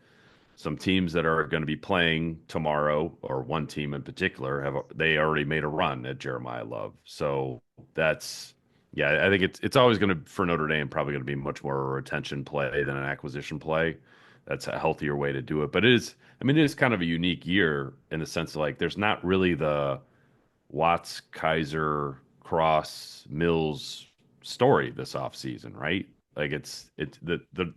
some teams that are going to be playing tomorrow, or one team in particular, they already made a run at Jeremiah Love. So I think it's always going to, for Notre Dame, probably going to be much more a retention play than an acquisition play. That's a healthier way to do it. But it is kind of a unique year in the sense of like there's not really the Watts, Kaiser, Cross, Mills story this offseason, right? Like it's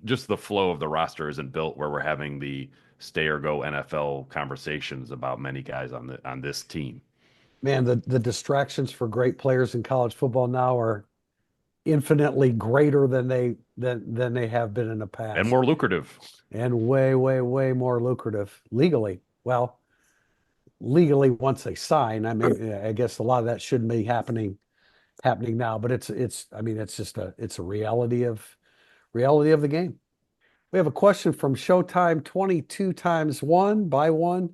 just the flow of the roster isn't built where we're having the stay or go NFL conversations about many guys on this team.
Man, the distractions for great players in college football now are infinitely greater than they have been in the past,
and more lucrative,
and way more lucrative legally. Well, legally once they sign, I mean, I guess a lot of that shouldn't be happening now, but it's a reality of the game. We have a question from Showtime 22 times 1 by 1.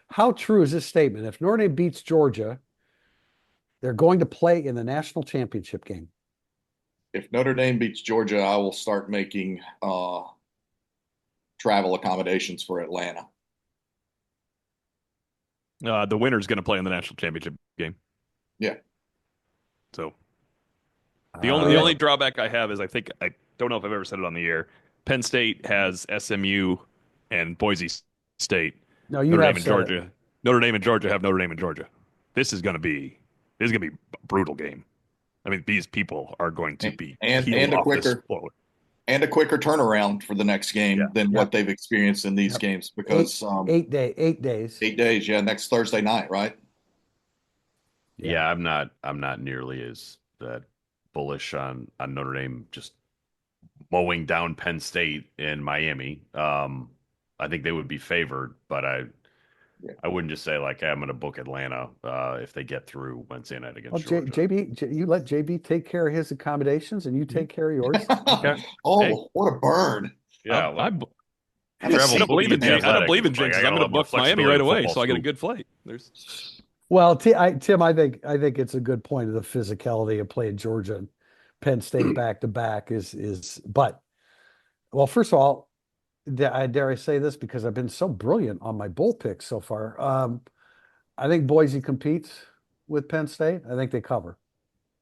How true is this statement? If Notre Dame beats Georgia, they're going to play in the national championship game.
if Notre Dame beats Georgia, I will start making travel accommodations for Atlanta.
The winner's going to play in the national championship game.
Yeah.
So the
Uh,
only drawback I have is I don't know if I've ever said it on the air. Penn State has SMU and Boise State.
No, you
Notre
have
Dame and
said it.
Georgia. Notre Dame and Georgia have Notre Dame and Georgia. This is going to be a brutal game. I mean, these people are going to be peeled
And a
off this
quicker
floor.
and a quicker turnaround for the next game
Yeah.
than what they've experienced in these
Yep.
games because
8 days.
8 days. Yeah, next Thursday night, right?
Yeah, I'm not nearly as that bullish on Notre Dame just mowing down Penn State in Miami. I think they would be favored, but
Yeah.
I wouldn't just say like, hey, I'm going to book Atlanta if they get through Wednesday night
Well,
against Georgia.
you let JB take care of his accommodations and you take care of yours.
Okay.
Oh,
Hey.
what a burn!
Yeah,
I
travel
don't believe in
booking
jinx. I don't
Athletic
believe in
is like,
jinxes.
I got
I'm
a
going to
lot more
book Miami
flexibility
right
in
away,
football
so I get a
scoop.
good flight.
Well, Tim, I think it's a good point of the physicality of playing Georgia and Penn State back to back but well, first of all, dare I say this because I've been so brilliant on my bull picks so far. I think Boise competes with Penn State. I think they cover.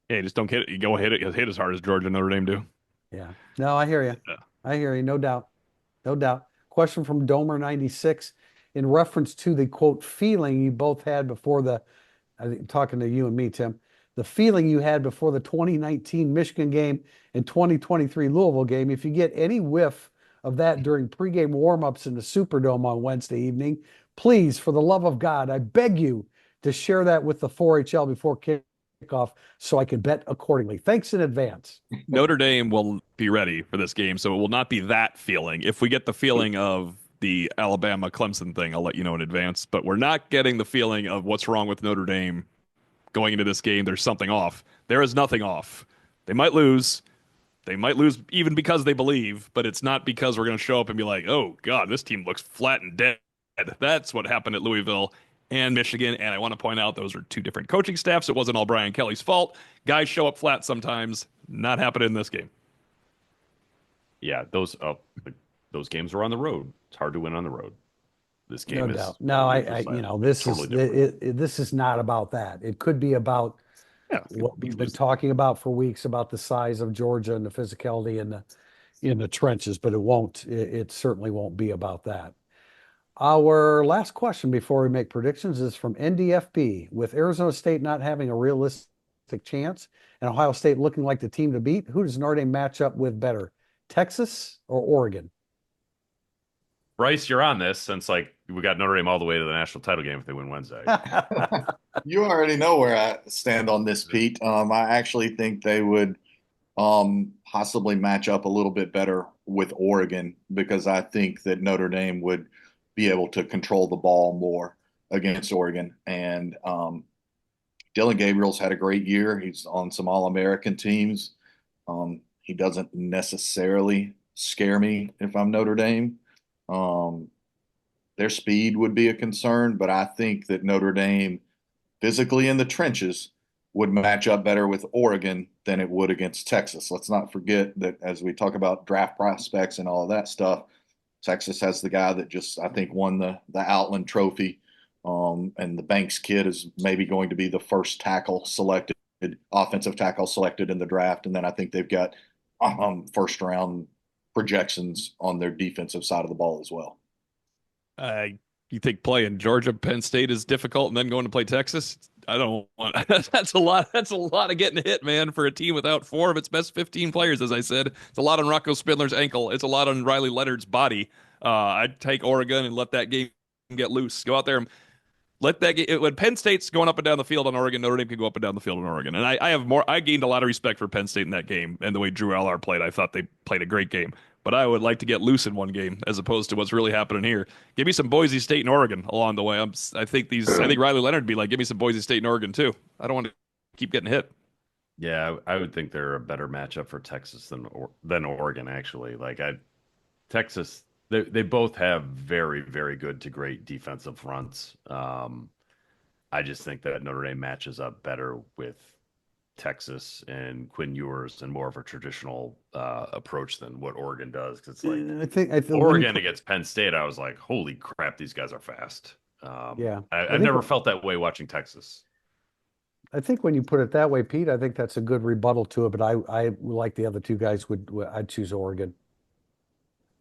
Yeah, just don't hit it. You go hit as hard as Georgia and Notre Dame do.
Yeah. No, I hear you.
Yeah.
I hear you. No doubt. No doubt. Question from Domer96 in reference to the quote feeling you both had before I think talking to you and me, Tim, the feeling you had before the 2019 Michigan game and 2023 Louisville game. If you get any whiff of that during pregame warmups in the Superdome on Wednesday evening, please, for the love of God, I beg you to share that with the 4HL before kickoff so I can bet accordingly. Thanks in advance.
Notre Dame will be ready for this game, so it will not be that feeling. If we get the feeling of the Alabama Clemson thing, I'll let you know in advance. But we're not getting the feeling of what's wrong with Notre Dame going into this game. There's something off. There is nothing off. They might lose. They might lose even because they believe, but it's not because we're going to show up and be like, oh, God, this team looks flat and dead. That's what happened at Louisville and Michigan. And I want to point out those are two different coaching staffs. It wasn't all Brian Kelly's fault. Guys show up flat sometimes. Not happening in this game.
Yeah, those games were on the road. It's hard to win on the road. This game
No
is
doubt. No, this
totally
this is not about that. It could be about
Yeah.
what we've been talking about for weeks about the size of Georgia and the physicality in the trenches, but it certainly won't be about that. Our last question before we make predictions is from NDFB. With Arizona State not having a realistic chance and Ohio State looking like the team to beat, who does Notre Dame match up with better, Texas or Oregon?
Bryce, you're on this since like we got Notre Dame all the way to the national title game if they win Wednesday.
You already know where I stand on this, Pete. I actually think they would possibly match up a little bit better with Oregon because I think that Notre Dame would be able to control the ball more against Oregon. And Dylan Gabriel's had a great year. He's on some All-American teams. He doesn't necessarily scare me if I'm Notre Dame. Their speed would be a concern, but I think that Notre Dame physically in the trenches would match up better with Oregon than it would against Texas. Let's not forget that as we talk about draft prospects and all of that stuff, Texas has the guy that just, I think, won the Outland Trophy. And the Banks kid is maybe going to be the first offensive tackle selected in the draft. And then I think they've got first round projections on their defensive side of the ball as well.
You think playing Georgia, Penn State is difficult and then going to play Texas? I don't want that's a lot. That's a lot of getting hit, man, for a team without 4 of its best 15 players, as I said. It's a lot on Rocco Spindler's ankle. It's a lot on Riley Leonard's body. I'd take Oregon and let that game get loose. Go out there and let that get when Penn State's going up and down the field on Oregon, Notre Dame can go up and down the field on Oregon. And I gained a lot of respect for Penn State in that game and the way Drew Allar played. I thought they played a great game. But I would like to get loose in one game as opposed to what's really happening here. Give me some Boise State and Oregon along the way. I think Riley Leonard would be like, give me some Boise State and Oregon too. I don't want to keep getting hit.
Yeah, I would think they're a better matchup for Texas than Oregon, actually. Texas, they both have very, very good to great defensive fronts. I just think that Notre Dame matches up better with Texas and Quinn Ewers and more of a traditional approach than what Oregon does. Because it's like
I think
Oregon against Penn State, I was like, holy crap, these guys are fast.
Yeah.
I've never felt that way watching Texas.
I think when you put it that way, Pete, I think that's a good rebuttal to it. But I like the other two guys I'd choose Oregon.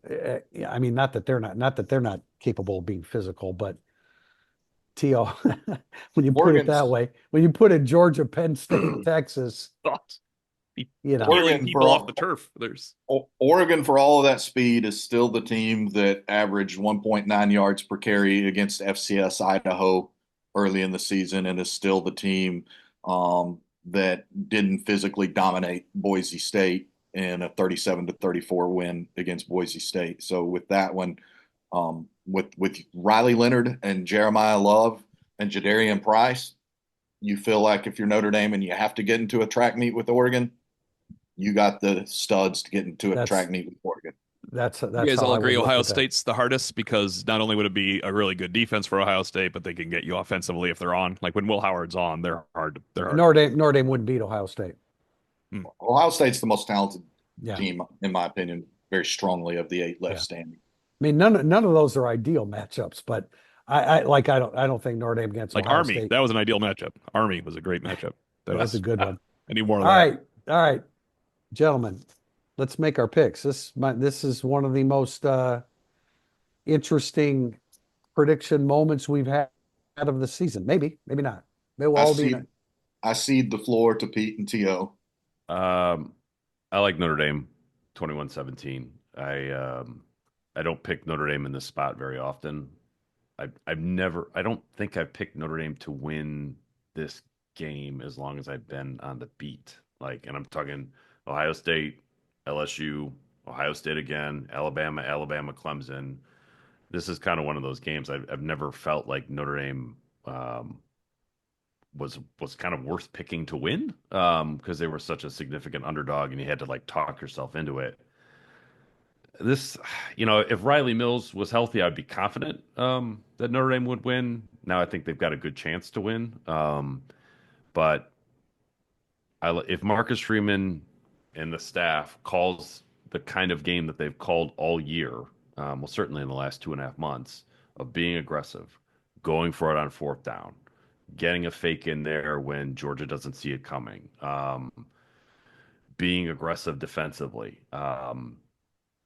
Yeah, I mean, not that they're not capable of being physical, but T.O. when you put it that way, when you put it Georgia, Penn State, Texas, you know,
Peeling people off the turf.
Oregon, for all of that speed, is still the team that averaged 1.9 yards per carry against FCS Idaho early in the season, and is still the team that didn't physically dominate Boise State in a 37-34 win against Boise State. So with that one, with Riley Leonard and Jeremiah Love and Jadarian Price, you feel like if you're Notre Dame and you have to get into a track meet with Oregon, you got the studs to get into a track meet with Oregon.
That's
you guys
how
all
I
agree
would look
Ohio
at that.
State's the hardest, because not only would it be a really good defense for Ohio State, but they can get you offensively if they're on. Like when Will Howard's on, they're hard.
Notre Dame wouldn't beat Ohio State.
Ohio State's the most talented
Yeah.
team, in my opinion, very strongly, of the 8 left standing.
I mean, none of those are ideal matchups, but I don't think Notre Dame against
like
Ohio
Army.
State.
That was an ideal matchup. Army was a great matchup.
That's a good one.
I need more of
All
that.
right, gentlemen, let's make our picks. This is one of the most interesting prediction moments we've had of the season. Maybe not. Maybe we'll all be.
I cede the floor to Pete and T.O.
I like Notre Dame 21-17. I don't pick Notre Dame in this spot very often. I don't think I've picked Notre Dame to win this game as long as I've been on the beat. And I'm talking Ohio State, LSU, Ohio State again, Alabama, Clemson. This is kind of one of those games I've never felt like Notre Dame was kind of worth picking to win because they were such a significant underdog and you had to talk yourself into it. This, if Riley Mills was healthy, I'd be confident that Notre Dame would win. Now I think they've got a good chance to win. But if Marcus Freeman and the staff calls the kind of game that they've called all year, well, certainly in the last 2.5 months, of being aggressive, going for it on 4th down, getting a fake in there when Georgia doesn't see it coming, being aggressive defensively,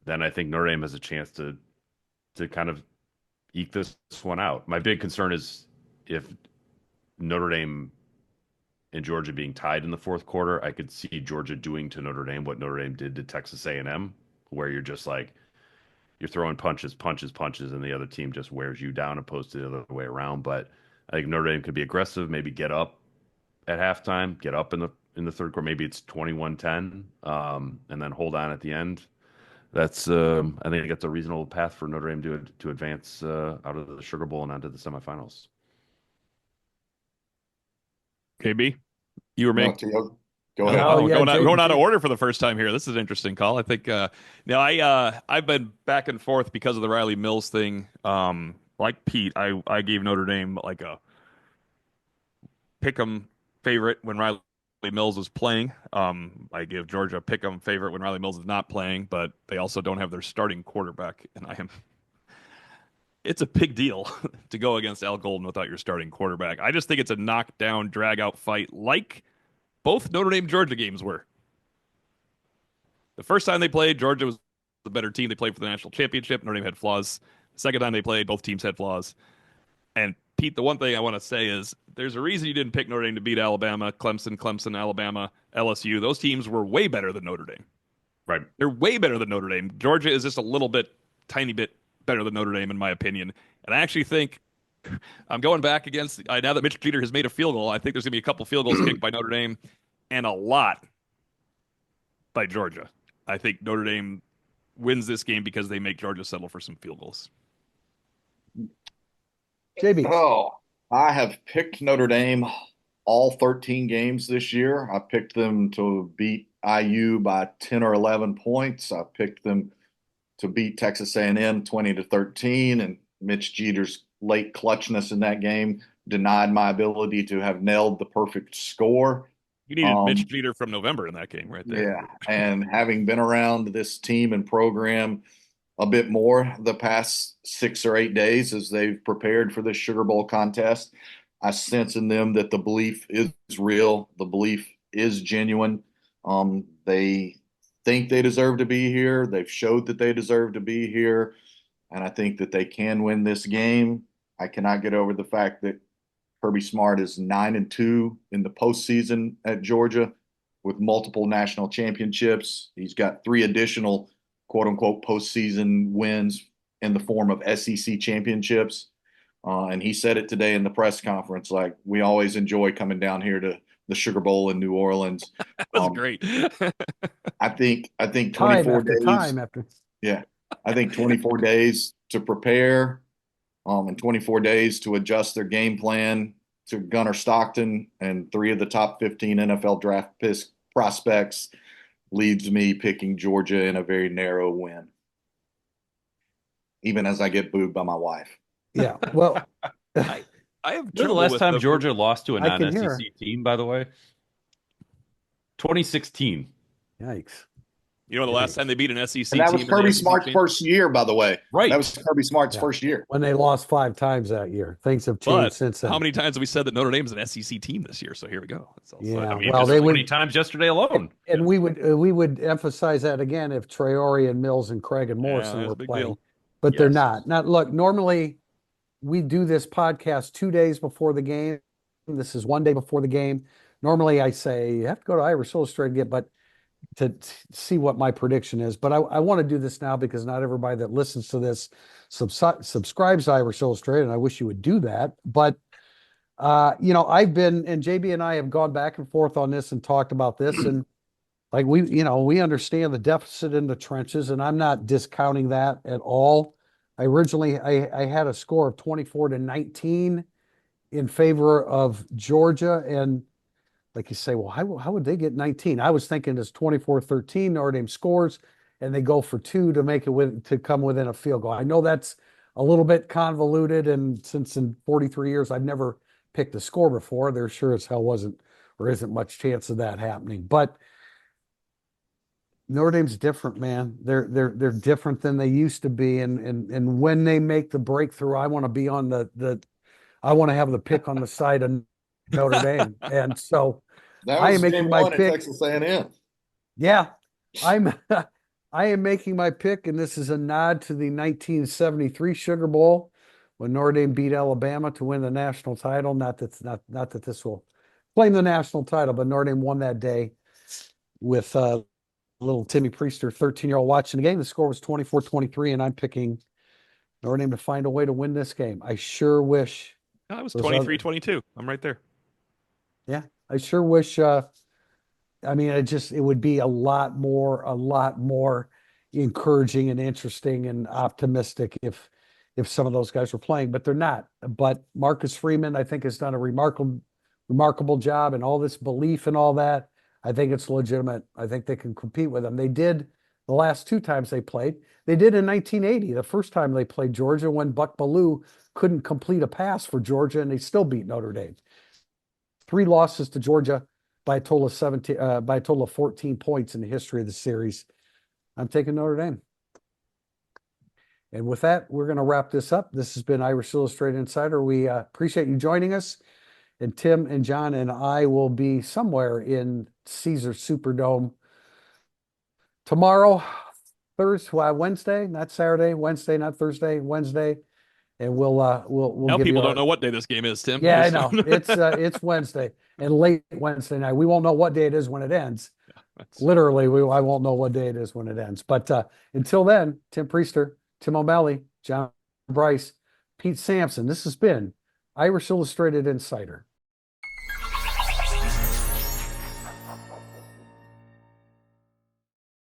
then I think Notre Dame has a chance to kind of eke this one out. My big concern is if Notre Dame and Georgia being tied in the 4th quarter, I could see Georgia doing to Notre Dame what Notre Dame did to Texas A&M, where you're just you're throwing punches, and the other team just wears you down opposed to the other way around. But I think Notre Dame could be aggressive, maybe get up at halftime, get up in the 3rd quarter. Maybe it's 21-10, and then hold on at the end. That's I think that's a reasonable path for Notre Dame to advance out of the Sugar Bowl and onto the semifinals.
KB, you or me?
No, go ahead.
Going out of order for the first time here. This is an interesting call. I think I've been back and forth because of the Riley Mills thing. Like Pete, I gave Notre Dame like a pick'em favorite when Riley Mills was playing. I give Georgia a pick'em favorite when Riley Mills is not playing, but they also don't have their starting quarterback, and it's a big deal to go against Al Golden without your starting quarterback. I just think it's a knockdown, drag-out fight like both Notre Dame Georgia games were. The first time they played, Georgia was the better team. They played for the national championship. Notre Dame had flaws. The second time they played, both teams had flaws. And Pete, the one thing I want to say is there's a reason you didn't pick Notre Dame to beat Alabama, Clemson, Alabama, LSU. Those teams were way better than Notre Dame.
Right.
They're way better than Notre Dame. Georgia is just a little bit, tiny bit better than Notre Dame, in my opinion. And I actually think I'm going back against, now that Mitch Jeter has made a field goal, I think there's going to be a couple field goals kicked by Notre Dame and a lot by Georgia. I think Notre Dame wins this game because they make Georgia settle for some field goals.
JB.
Oh, I have picked Notre Dame all 13 games this year. I picked them to beat IU by 10 or 11 points. I picked them to beat Texas A&M 20-13, and Mitch Jeter's late clutchness in that game denied my ability to have nailed the perfect score.
You needed Mitch Jeter from November in that game right there.
Yeah, and having been around this team and program a bit more the past 6 or 8 days as they've prepared for this Sugar Bowl contest, I sense in them that the belief is real. The belief is genuine. They think they deserve to be here. They've showed that they deserve to be here. And I think that they can win this game. I cannot get over the fact that Kirby Smart is 9-2 in the postseason at Georgia with multiple national championships. He's got 3 additional quote unquote postseason wins in the form of SEC championships. And he said it today in the press conference, like, we always enjoy coming down here to the Sugar Bowl in New Orleans.
That was great.
I think
Time
24
after
days.
time after.
Yeah. I think 24 days to prepare, and 24 days to adjust their game plan to Gunnar Stockton and 3 of the top 15 NFL draft prospects leads me picking Georgia in a very narrow win, even as I get booed by my wife.
Yeah. Well,
I have
The
trouble
last
with
time Georgia lost to a
I can hear.
non-SEC team, by the way, 2016.
yikes.
You know, the last time they beat an SEC
And that
team
was
in the
Kirby
SEC
Smart's
championship?
first year, by the way.
Right.
That was Kirby Smart's
Yeah.
first year.
When they lost 5 times that year. Things have changed
But
since then.
how many times have we said that Notre Dame is an SEC team this year? So here we go. That's also,
Yeah.
I mean,
Well,
just
they
so
would-
many times yesterday alone.
And we would emphasize that again if Traore and Mills and Craig and Morrison
that's
were
a big
playing,
deal.
but they're
Yes.
not. Not look. Normally, we do this podcast 2 days before the game. This is 1 day before the game. Normally, I say you have to go to Irish Illustrated to get, but to see what my prediction is. But I want to do this now because not everybody that listens to this subscribes to Irish Illustrated, and I wish you would do that. But I've been, and JB and I have gone back and forth on this and talked about this, and like we understand the deficit in the trenches, and I'm not discounting that at all. I had a score of 24-19 in favor of Georgia, and like you say, well, how would they get 19? I was thinking it's 24-13, Notre Dame scores, and they go for 2 to make it to come within a field goal. I know that's a little bit convoluted, and since in 43 years I've never picked a score before, there sure as hell wasn't or isn't much chance of that happening. But Notre Dame's different, man. They're different than they used to be, and when they make the breakthrough, I want to be on I want to have the pick on the side of Notre Dame, and so
That
I
was
am making
game
my
1 at
pick.
Texas A&M.
Yeah, I am making my pick, and this is a nod to the 1973 Sugar Bowl when Notre Dame beat Alabama to win the national title. Not that this will claim the national title, but Notre Dame won that day with little Timmy Priester, 13-year-old, watching the game. The score was 24-23, and I'm picking Notre Dame to find a way to win this game. I sure wish.
No, it was
Those
23-22. I'm right there.
Yeah, I sure wish. I mean, it would be a lot more encouraging and interesting and optimistic if some of those guys were playing, but they're not. But Marcus Freeman, I think, has done a remarkable job, and all this belief and all that. I think it's legitimate. I think they can compete with them. They did the last 2 times they played. They did in 1980, the first time they played Georgia, when Buck Bellew couldn't complete a pass for Georgia, and they still beat Notre Dame. 3 losses to Georgia by a total of 14 points in the history of the series. I'm taking Notre Dame. And with that, we're going to wrap this up. This has been Irish Illustrated Insider. We appreciate you joining us. And Tim and John and I will be somewhere in Caesars Superdome tomorrow, Wednesday, not Saturday, Wednesday, not Thursday, Wednesday. And we'll
Now
give
people
you
don't know what day this game is, Tim.
Yeah, I know. It's Wednesday and late Wednesday night. We won't know what day it is when it ends. Literally, I won't know what day it is when it ends. But until then, Tim Priester, Tim O'Malley, John Bryce, Pete Sampson. This has been Irish Illustrated Insider.